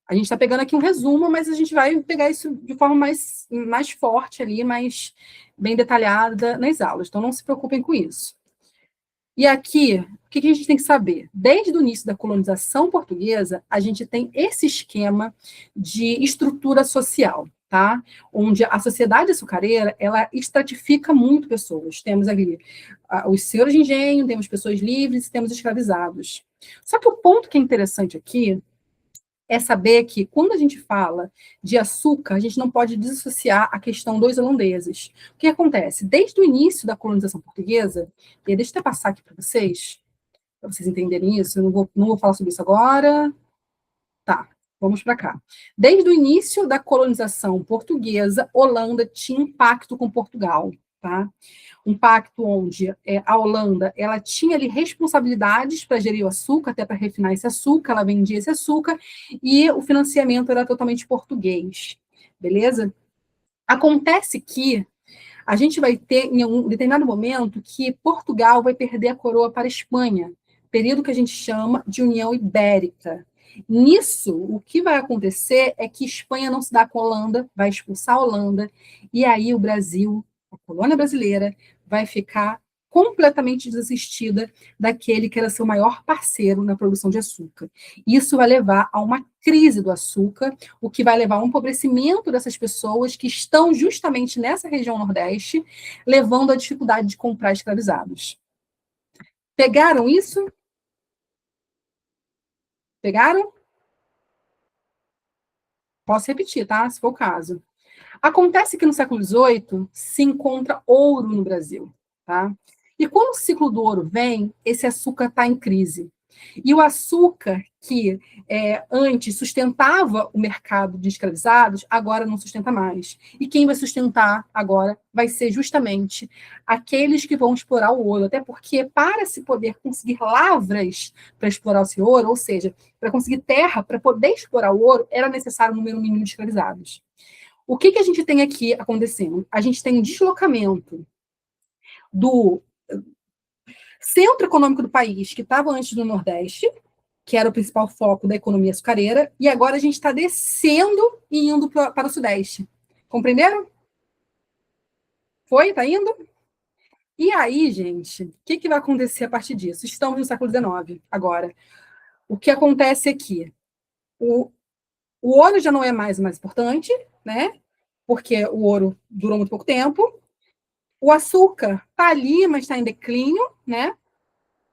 A gente está pegando aqui um resumo, mas a gente vai pegar isso de forma mais forte ali, mais bem detalhada nas aulas. Então, não se preocupem com isso. E aqui, o que a gente tem que saber? Desde o início da colonização portuguesa, a gente tem esse esquema de estrutura social, tá? Onde a sociedade açucareira, ela estratifica muito pessoas. Temos ali os senhores de engenho, temos pessoas livres, temos escravizados. Só que o ponto que é interessante aqui é saber que, quando a gente fala de açúcar, a gente não pode dissociar a questão dos holandeses. O que acontece? Desde o início da colonização portuguesa, e deixa eu até passar aqui para vocês entenderem isso, eu não vou falar sobre isso agora. Tá, vamos para cá. Desde o início da colonização portuguesa, Holanda tinha um pacto com Portugal, tá? Um pacto onde a Holanda ela tinha ali responsabilidades para gerir o açúcar, até para refinar esse açúcar, ela vendia esse açúcar, e o financiamento era totalmente português, beleza? Acontece que a gente vai ter, em um determinado momento, que Portugal vai perder a coroa para a Espanha, período que a gente chama de União Ibérica. Nisso, o que vai acontecer é que Espanha não se dá com a Holanda, vai expulsar a Holanda, e aí o Brasil, a colônia brasileira, vai ficar completamente desassistida daquele que era seu maior parceiro na produção de açúcar. Isso vai levar a uma crise do açúcar, o que vai levar a um empobrecimento dessas pessoas que estão justamente nessa região Nordeste, levando à dificuldade de comprar escravizados. Pegaram isso? Pegaram? Posso repetir, tá? Se for o caso. Acontece que no século XVIII se encontra ouro no Brasil, tá? E quando o ciclo do ouro vem, esse açúcar está em crise. E o açúcar que antes sustentava o mercado de escravizados, agora não sustenta mais. E quem vai sustentar agora vai ser justamente aqueles que vão explorar o ouro. Até porque, para se poder conseguir lavras para explorar esse ouro, ou seja, para conseguir terra para poder explorar o ouro, era necessário um número mínimo de escravizados. O que a gente tem aqui acontecendo? A gente tem um deslocamento do centro econômico do país, que estava antes do Nordeste, que era o principal foco da economia açucareira, e agora a gente está descendo e indo para o Sudeste. Compreenderam? Foi? Está indo? E aí, gente, o que vai acontecer a partir disso? Estamos no século XIX agora. O que acontece aqui? O ouro já não é mais o mais importante, né? Porque o ouro durou muito pouco tempo. O açúcar está ali, mas está em declínio, né?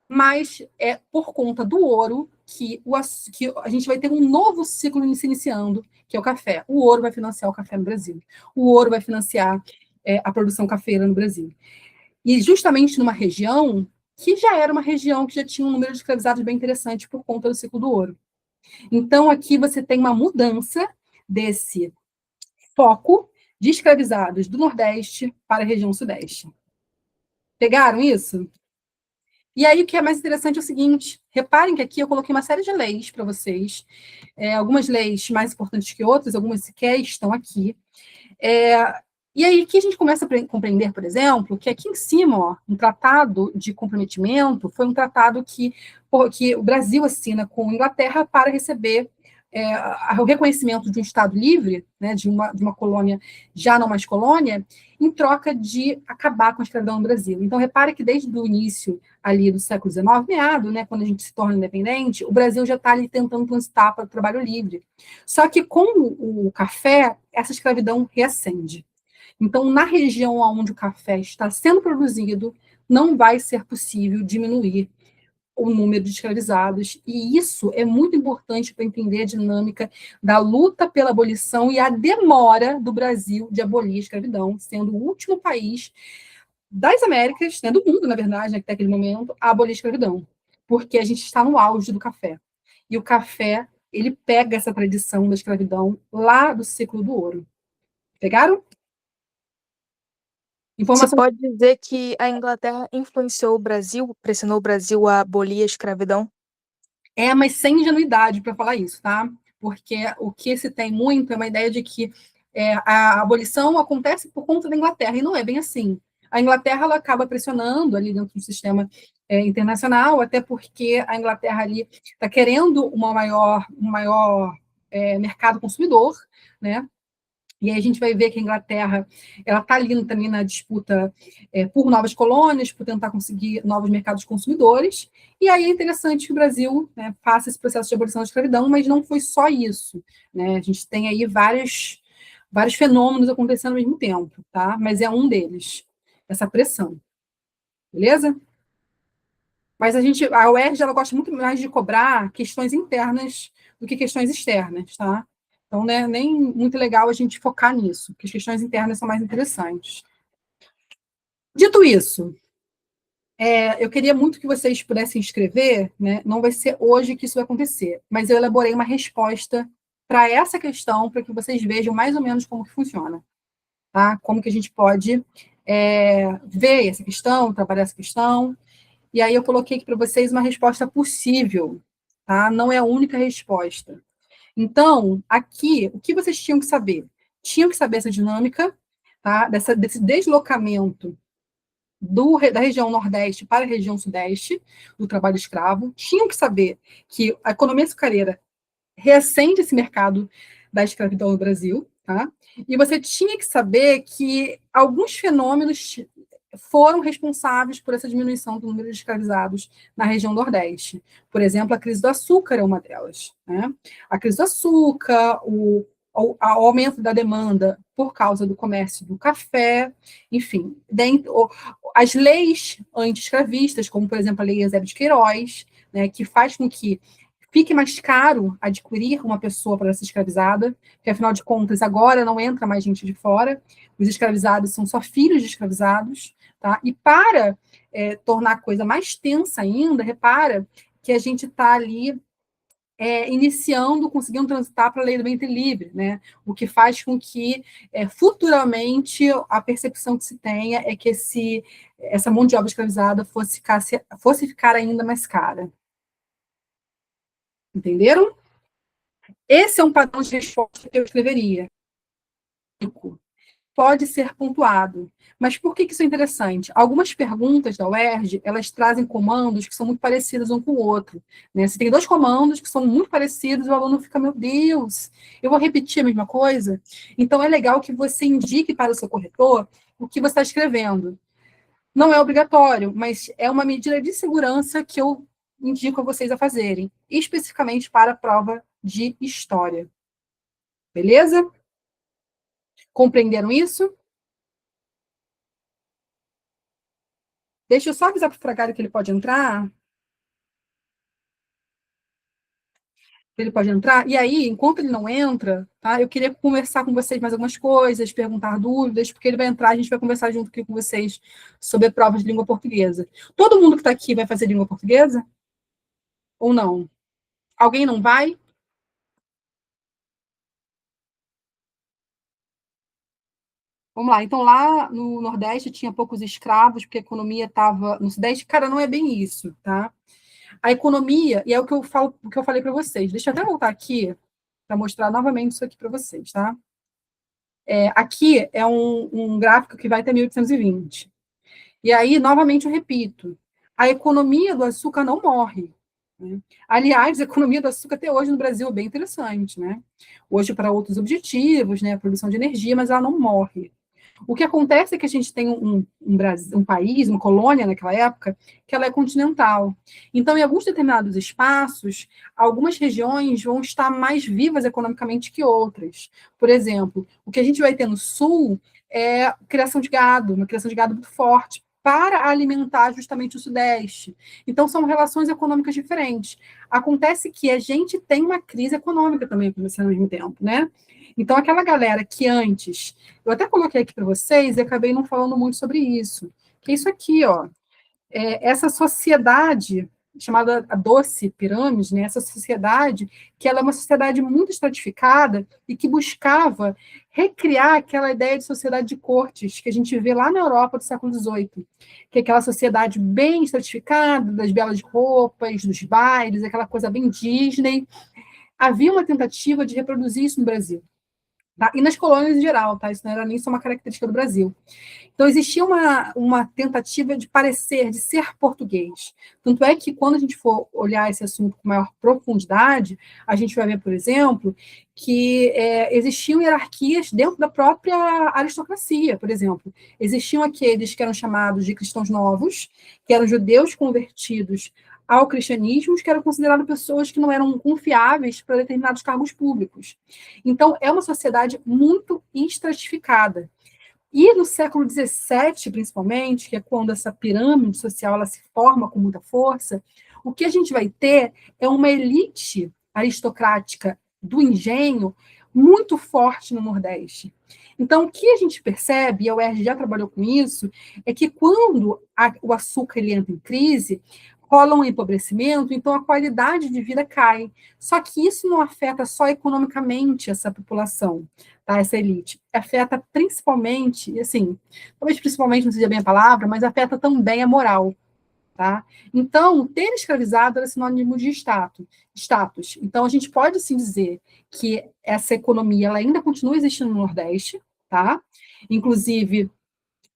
Mas é por conta do ouro que a gente vai ter um novo ciclo se iniciando, que é o café. O ouro vai financiar o café no Brasil. O ouro vai financiar a produção cafeira no Brasil. E justamente numa região que já era uma região que já tinha um número de escravizados bem interessante por conta do ciclo do ouro. Então, aqui você tem uma mudança desse foco de escravizados do Nordeste para a região Sudeste. Pegaram isso? E aí, o que é mais interessante é o seguinte: reparem que aqui eu coloquei uma série de leis para vocês, algumas leis mais importantes que outras, algumas sequer estão aqui. E aí que a gente começa a compreender, por exemplo, que aqui em cima, ó, um tratado de comprometimento foi um tratado que o Brasil assina com a Inglaterra para receber o reconhecimento de um Estado livre, né, de uma colônia já não mais colônia, em troca de acabar com a escravidão no Brasil. Então, repare que desde o início ali do século XIX, meado, né, quando a gente se torna independente, o Brasil já está ali tentando transitar para o trabalho livre. Só que com o café, essa escravidão reacende. Então, na região onde o café está sendo produzido, não vai ser possível diminuir o número de escravizados. E isso é muito importante para entender a dinâmica da luta pela abolição e a demora do Brasil de abolir a escravidão, sendo o último país das Américas, né, do mundo, na verdade, né, até aquele momento, a abolir a escravidão. Porque a gente está no auge do café. E o café, ele pega essa tradição da escravidão lá do ciclo do ouro. Pegaram? Se Informação. pode dizer que a Inglaterra influenciou o Brasil, pressionou o Brasil a abolir a escravidão? Mas sem ingenuidade para falar isso, tá? Porque o que se tem muito é uma ideia de que a abolição acontece por conta da Inglaterra, e não é bem assim. A Inglaterra ela acaba pressionando ali dentro do sistema internacional, até porque a Inglaterra ali está querendo um maior mercado consumidor, né? E aí a gente vai ver que a Inglaterra ela está ali também na disputa por novas colônias, por tentar conseguir novos mercados consumidores. E aí é interessante que o Brasil, né, faça esse processo de abolição da escravidão, mas não foi só isso. Né? A gente tem aí vários fenômenos acontecendo ao mesmo tempo, tá? Mas é um deles, essa pressão. Beleza? Mas a UERJ ela gosta muito mais de cobrar questões internas do que questões externas, tá? Então, né, nem muito legal a gente focar nisso, porque as questões internas são mais interessantes. Dito isso, eu queria muito que vocês pudessem escrever, né? Não vai ser hoje que isso vai acontecer, mas eu elaborei uma resposta para essa questão, para que vocês vejam mais ou menos como que funciona, tá? Como que a gente pode ver essa questão, trabalhar essa questão. E aí eu coloquei aqui para vocês uma resposta possível, tá? Não é a única resposta. Então, aqui, o que vocês tinham que saber? Tinham que saber essa dinâmica, tá? Desse deslocamento da região Nordeste para a região Sudeste, do trabalho escravo. Tinham que saber que a economia açucareira reacende esse mercado da escravidão no Brasil, tá? E você tinha que saber que alguns fenômenos foram responsáveis por essa diminuição do número de escravizados na região Nordeste. Por exemplo, a crise do açúcar é uma delas. Né? A crise do açúcar, o aumento da demanda por causa do comércio do café, enfim, as leis anti-escravistas, como, por exemplo, a Lei Eusébio de Queiroz, né, que faz com que fique mais caro adquirir uma pessoa para ser escravizada, porque, afinal de contas, agora não entra mais gente de fora, os escravizados são só filhos de escravizados, tá? E para tornar a coisa mais tensa ainda, repara que a gente está ali iniciando, conseguindo transitar para a lei do ventre livre, né? O que faz com que futuramente a percepção que se tenha é que essa mão de obra escravizada fosse ficar ainda mais cara. Entenderam? Esse é um padrão de resposta que eu escreveria. Pode ser pontuado. Mas por que isso é interessante? Algumas perguntas da UERJ, elas trazem comandos que são muito parecidos um com o outro. Né? Você tem dois comandos que são muito parecidos, e o aluno fica, meu Deus, eu vou repetir a mesma coisa? Então, é legal que você indique para o seu corretor o que você está escrevendo. Não é obrigatório, mas é uma medida de segurança que eu indico a vocês a fazerem, especificamente para a prova de história. Beleza? Compreenderam isso? Deixa eu só avisar para o Fragário que ele pode entrar. Ele pode entrar. E aí, enquanto ele não entra, tá? Eu queria conversar com vocês mais algumas coisas, perguntar dúvidas, porque ele vai entrar, a gente vai conversar junto aqui com vocês sobre provas de língua portuguesa. Todo mundo que está aqui vai fazer língua portuguesa? Ou não? Alguém não vai? Vamos lá, então lá no Nordeste tinha poucos escravos, porque a economia estava. No Sudeste, cara, não é bem isso, tá? A economia, e é o que eu falo, o que eu falei para vocês. Deixa eu até voltar aqui para mostrar novamente isso aqui para vocês, tá? Aqui é um gráfico que vai até 1820. E aí, novamente, eu repito, a economia do açúcar não morre. Né? Aliás, a economia do açúcar até hoje no Brasil é bem interessante, né? Hoje para outros objetivos, né? A produção de energia, mas ela não morre. O que acontece é que a gente tem um país, uma colônia naquela época, que ela é continental. Então, em alguns determinados espaços, algumas regiões vão estar mais vivas economicamente que outras. Por exemplo, o que a gente vai ter no sul é criação de gado, uma criação de gado muito forte, para alimentar justamente o Sudeste. Então, são relações econômicas diferentes. Acontece que a gente tem uma crise econômica também acontecendo ao mesmo tempo, né? Então, aquela galera que antes, eu até coloquei aqui para vocês e acabei não falando muito sobre isso, que é isso aqui, ó, essa sociedade chamada a doce pirâmide, né, essa sociedade que ela é uma sociedade muito estratificada e que buscava recriar aquela ideia de sociedade de cortes que a gente vê lá na Europa do século XVIII, que é aquela sociedade bem estratificada, das belas roupas, dos bailes, aquela coisa bem Disney. Havia uma tentativa de reproduzir isso no Brasil. Tá? E nas colônias em geral, tá? Isso não era nem só uma característica do Brasil. Então, existia uma tentativa de parecer, de ser português. Tanto é que, quando a gente for olhar esse assunto com maior profundidade, a gente vai ver, por exemplo, que existiam hierarquias dentro da própria aristocracia, por exemplo. Existiam aqueles que eram chamados de cristãos novos, que eram judeus convertidos ao cristianismo, que eram considerados pessoas que não eram confiáveis para determinados cargos públicos. Então, é uma sociedade muito estratificada. E no século XVII, principalmente, que é quando essa pirâmide social ela se forma com muita força, o que a gente vai ter é uma elite aristocrática do engenho muito forte no Nordeste. Então, o que a gente percebe, e a UERJ já trabalhou com isso, é que quando o açúcar ele entra em crise, rola um empobrecimento, então a qualidade de vida cai. Só que isso não afeta só economicamente essa população, tá? Essa elite. Afeta principalmente, assim, talvez principalmente não seja bem a palavra, mas afeta também a moral. Tá? Então, ter escravizado era sinônimo de status. Então, a gente pode, sim, dizer que essa economia ela ainda continua existindo no Nordeste, tá? Inclusive,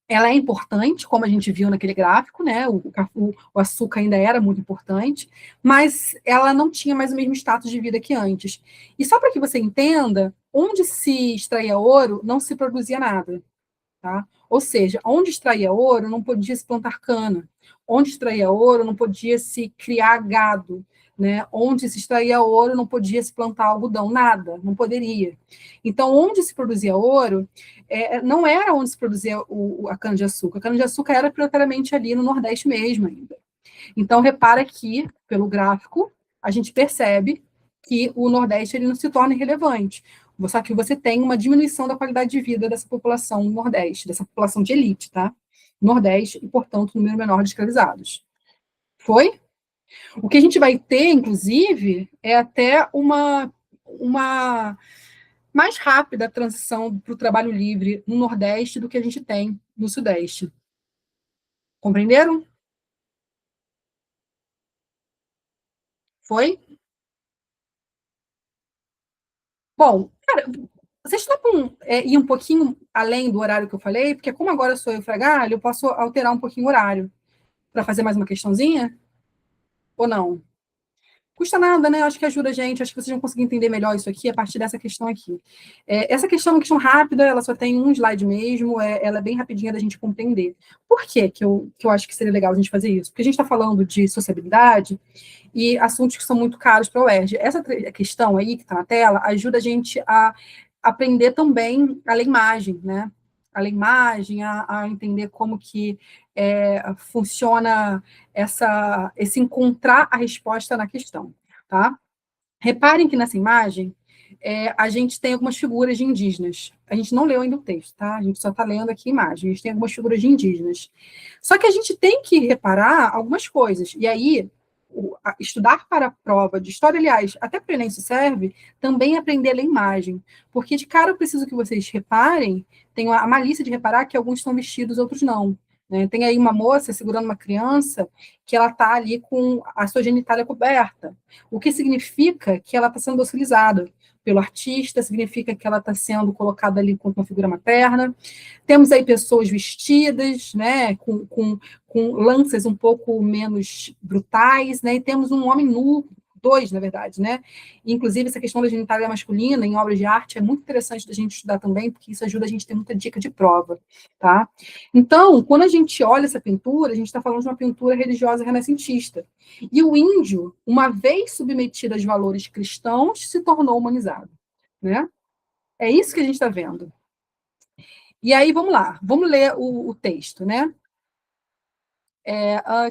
ela é importante, como a gente viu naquele gráfico, né? O açúcar ainda era muito importante, mas ela não tinha mais o mesmo status de vida que antes. E só para que você entenda, onde se extraía ouro, não se produzia nada. Tá? Ou seja, onde extraía ouro, não podia se plantar cana. Onde extraía ouro, não podia se criar gado. Né? Onde se extraía ouro, não podia se plantar algodão, nada, não poderia. Então, onde se produzia ouro, não era onde se produzia a cana-de-açúcar. A cana-de-açúcar era prioritariamente ali no Nordeste mesmo ainda. Então, repara que, pelo gráfico, a gente percebe que o Nordeste ele não se torna irrelevante. Só que você tem uma diminuição da qualidade de vida dessa população no Nordeste, dessa população de elite, tá? Nordeste, e, portanto, número menor de escravizados. Foi? O que a gente vai ter, inclusive, é até uma mais rápida transição para o trabalho livre no Nordeste do que a gente tem no Sudeste. Compreenderam? Foi? Bom, cara, vocês topam ir um pouquinho além do horário que eu falei? Porque como agora sou eu fragalho, eu posso alterar um pouquinho o horário para fazer mais uma questãozinha? Ou não? Custa nada, né? Acho que ajuda a gente. Acho que vocês vão conseguir entender melhor isso aqui a partir dessa questão aqui. Essa questão é uma questão rápida, ela só tem um slide mesmo, ela é bem rapidinha da gente compreender. Por que eu acho que seria legal a gente fazer isso? Porque a gente está falando de sociabilidade e assuntos que são muito caros para a UERJ. Essa questão aí que está na tela ajuda a gente a aprender também a ler imagem, né? A ler imagem, a entender como que funciona esse encontrar a resposta na questão, tá? Reparem que nessa imagem a gente tem algumas figuras de indígenas. A gente não leu ainda o texto, tá? A gente só está lendo aqui a imagem. A gente tem algumas figuras de indígenas. Só que a gente tem que reparar algumas coisas. E aí, estudar para a prova de história, aliás, até para o Enem isso serve, também aprender a ler imagem. Porque, de cara, eu preciso que vocês reparem, tem a malícia de reparar que alguns estão vestidos, outros não. Né? Tem aí uma moça segurando uma criança que ela está ali com a sua genitália coberta, o que significa que ela está sendo docilizada pelo artista, significa que ela está sendo colocada ali com uma figura materna. Temos aí pessoas vestidas, né, com lanças um pouco menos brutais, né, e temos um homem nu, dois, na verdade, né? Inclusive, essa questão da genitália masculina em obras de arte é muito interessante da gente estudar também, porque isso ajuda a gente a ter muita dica de prova, tá? Então, quando a gente olha essa pintura, a gente está falando de uma pintura religiosa renascentista. E o índio, uma vez submetido aos valores cristãos, se tornou humanizado, né? É isso que a gente está vendo. E aí, vamos lá, vamos ler o texto, né?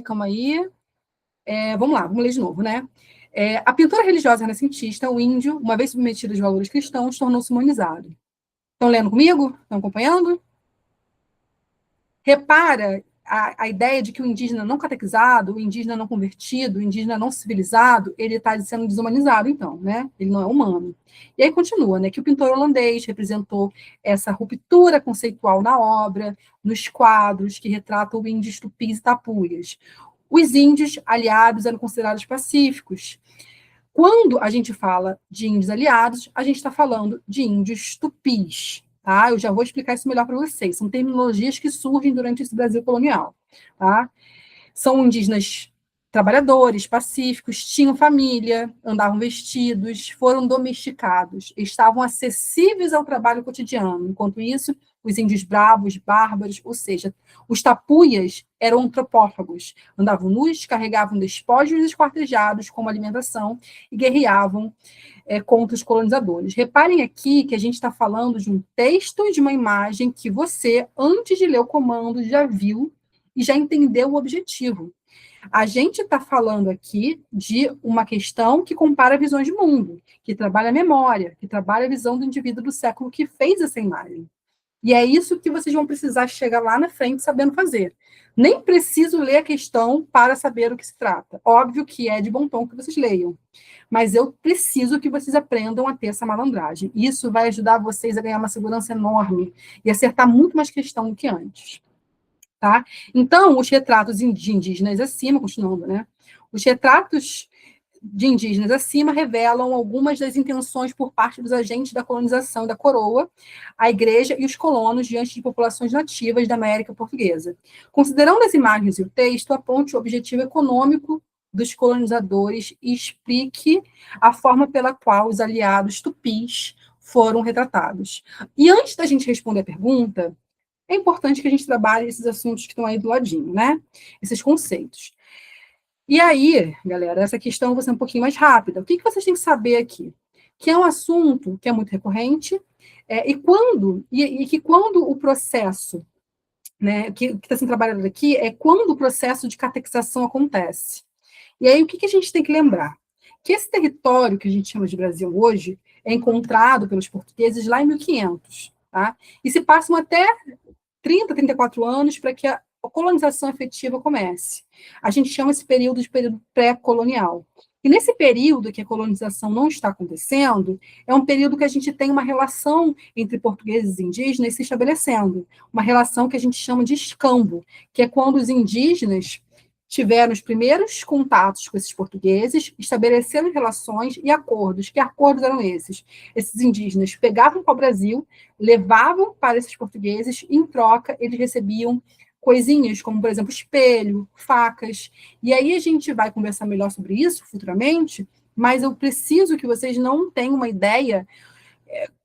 Calma aí. Vamos lá, vamos ler de novo, né? A pintura religiosa renascentista, o índio, uma vez submetido aos valores cristãos, tornou-se humanizado. Estão lendo comigo? Estão acompanhando? Repara a ideia de que o indígena não catequizado, o indígena não convertido, o indígena não civilizado, ele está sendo desumanizado, então, né? Ele não é humano. E aí continua, né? Que o pintor holandês representou essa ruptura conceitual na obra, nos quadros que retratam o índio tupis e tapuias. Os índios aliados eram considerados pacíficos. Quando a gente fala de índios aliados, a gente está falando de índios tupis. Tá? Eu já vou explicar isso melhor para vocês. São terminologias que surgem durante esse Brasil colonial. Tá? São indígenas trabalhadores, pacíficos, tinham família, andavam vestidos, foram domesticados, estavam acessíveis ao trabalho cotidiano. Enquanto isso, os índios bravos, bárbaros, ou seja, os tapuias eram antropófagos, andavam nus, carregavam despojos esquartejados como alimentação e guerreavam contra os colonizadores. Reparem aqui que a gente está falando de um texto e de uma imagem que você, antes de ler o comando, já viu e já entendeu o objetivo. A gente está falando aqui de uma questão que compara visões de mundo, que trabalha a memória, que trabalha a visão do indivíduo do século que fez essa imagem. E é isso que vocês vão precisar chegar lá na frente sabendo fazer. Nem preciso ler a questão para saber o que se trata. Óbvio que é de bom tom que vocês leiam. Mas eu preciso que vocês aprendam a ter essa malandragem. Isso vai ajudar vocês a ganhar uma segurança enorme e acertar muito mais questão do que antes. Tá? Então, os retratos de indígenas acima, continuando, né? Os retratos de indígenas acima revelam algumas das intenções por parte dos agentes da colonização da coroa, a igreja e os colonos diante de populações nativas da América Portuguesa. Considerando as imagens e o texto, aponte o objetivo econômico dos colonizadores e explique a forma pela qual os aliados tupis foram retratados. E antes da gente responder a pergunta, é importante que a gente trabalhe esses assuntos que estão aí do ladinho, né? Esses conceitos. E aí, galera, essa questão vai ser um pouquinho mais rápida. O que vocês têm que saber aqui? Que é um assunto que é muito recorrente, e que quando o processo, né, que está sendo trabalhado aqui, é quando o processo de catequização acontece. E aí, o que a gente tem que lembrar? Que esse território que a gente chama de Brasil hoje é encontrado pelos portugueses lá em 1500, tá? E se passam até 30, 34 anos para que a colonização efetiva comece. A gente chama esse período de período pré-colonial. E nesse período que a colonização não está acontecendo, é um período que a gente tem uma relação entre portugueses e indígenas se estabelecendo, uma relação que a gente chama de escambo, que é quando os indígenas tiveram os primeiros contatos com esses portugueses, estabeleceram relações e acordos. Que acordos eram esses? Esses indígenas pegavam para o Brasil, levavam para esses portugueses, e, em troca, eles recebiam coisinhas, como, por exemplo, espelho, facas. E aí a gente vai conversar melhor sobre isso futuramente, mas eu preciso que vocês não tenham uma ideia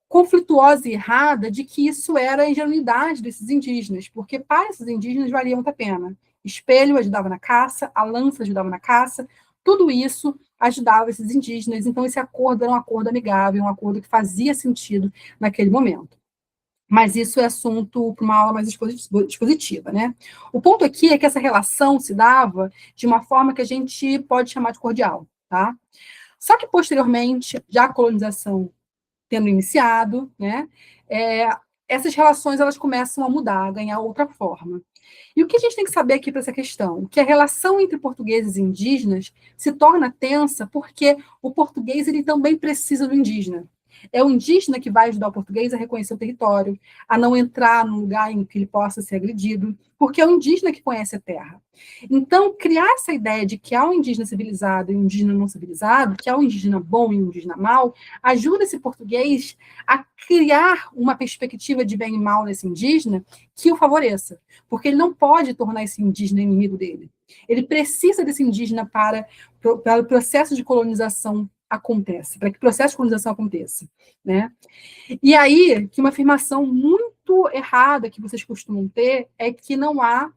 conflituosa e errada de que isso era a ingenuidade desses indígenas, porque para esses indígenas valia muito a pena. Espelho ajudava na caça, a lança ajudava na caça, tudo isso ajudava esses indígenas, então esse acordo era um acordo amigável, um acordo que fazia sentido naquele momento. Mas isso é assunto para uma aula mais expositiva, né? O ponto aqui é que essa relação se dava de uma forma que a gente pode chamar de cordial, tá? Só que, posteriormente, já a colonização tendo iniciado, né, essas relações elas começam a mudar, a ganhar outra forma. E o que a gente tem que saber aqui para essa questão? Que a relação entre portugueses e indígenas se torna tensa porque o português ele também precisa do indígena. É o indígena que vai ajudar o português a reconhecer o território, a não entrar num lugar em que ele possa ser agredido, porque é o indígena que conhece a terra. Então, criar essa ideia de que há um indígena civilizado e um indígena não civilizado, que há um indígena bom e um indígena mau, ajuda esse português a criar uma perspectiva de bem e mal nesse indígena que o favoreça, porque ele não pode tornar esse indígena inimigo dele. Ele precisa desse indígena para o processo de colonização acontece, para que o processo de colonização aconteça, né? E aí, que uma afirmação muito errada que vocês costumam ter é que não há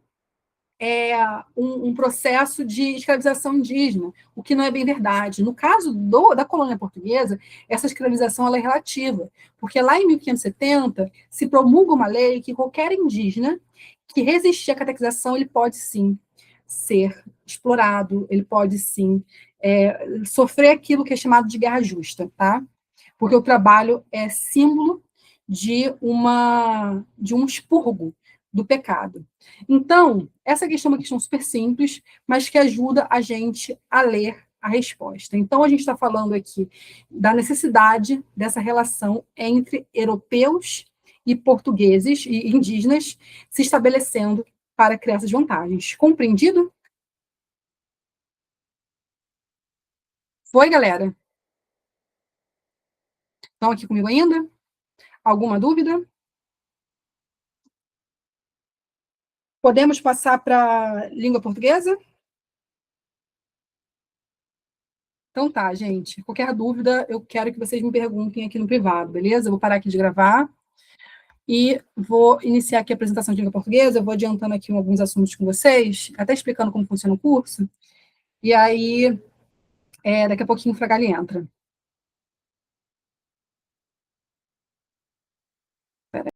um processo de escravização indígena, o que não é bem verdade. No caso da colônia portuguesa, essa escravização ela é relativa, porque lá em 1570 se promulga uma lei que qualquer indígena que resistir à catequização, ele pode sim ser explorado, ele pode sim sofrer aquilo que é chamado de guerra justa, tá? Porque o trabalho é símbolo de um expurgo do pecado. Então, essa questão é uma questão super simples, mas que ajuda a gente a ler a resposta. Então, a gente está falando aqui da necessidade dessa relação entre europeus e portugueses e indígenas se estabelecendo para criar essas vantagens. Compreendido? Foi, galera? Estão aqui comigo ainda? Alguma dúvida? Podemos passar para língua portuguesa? Então tá, gente. Qualquer dúvida, eu quero que vocês me perguntem aqui no privado, beleza? Eu vou parar aqui de gravar e vou iniciar aqui a apresentação de língua portuguesa. Eu vou adiantando aqui alguns assuntos com vocês, até explicando como funciona o curso. E aí, daqui a pouquinho o Fragali entra.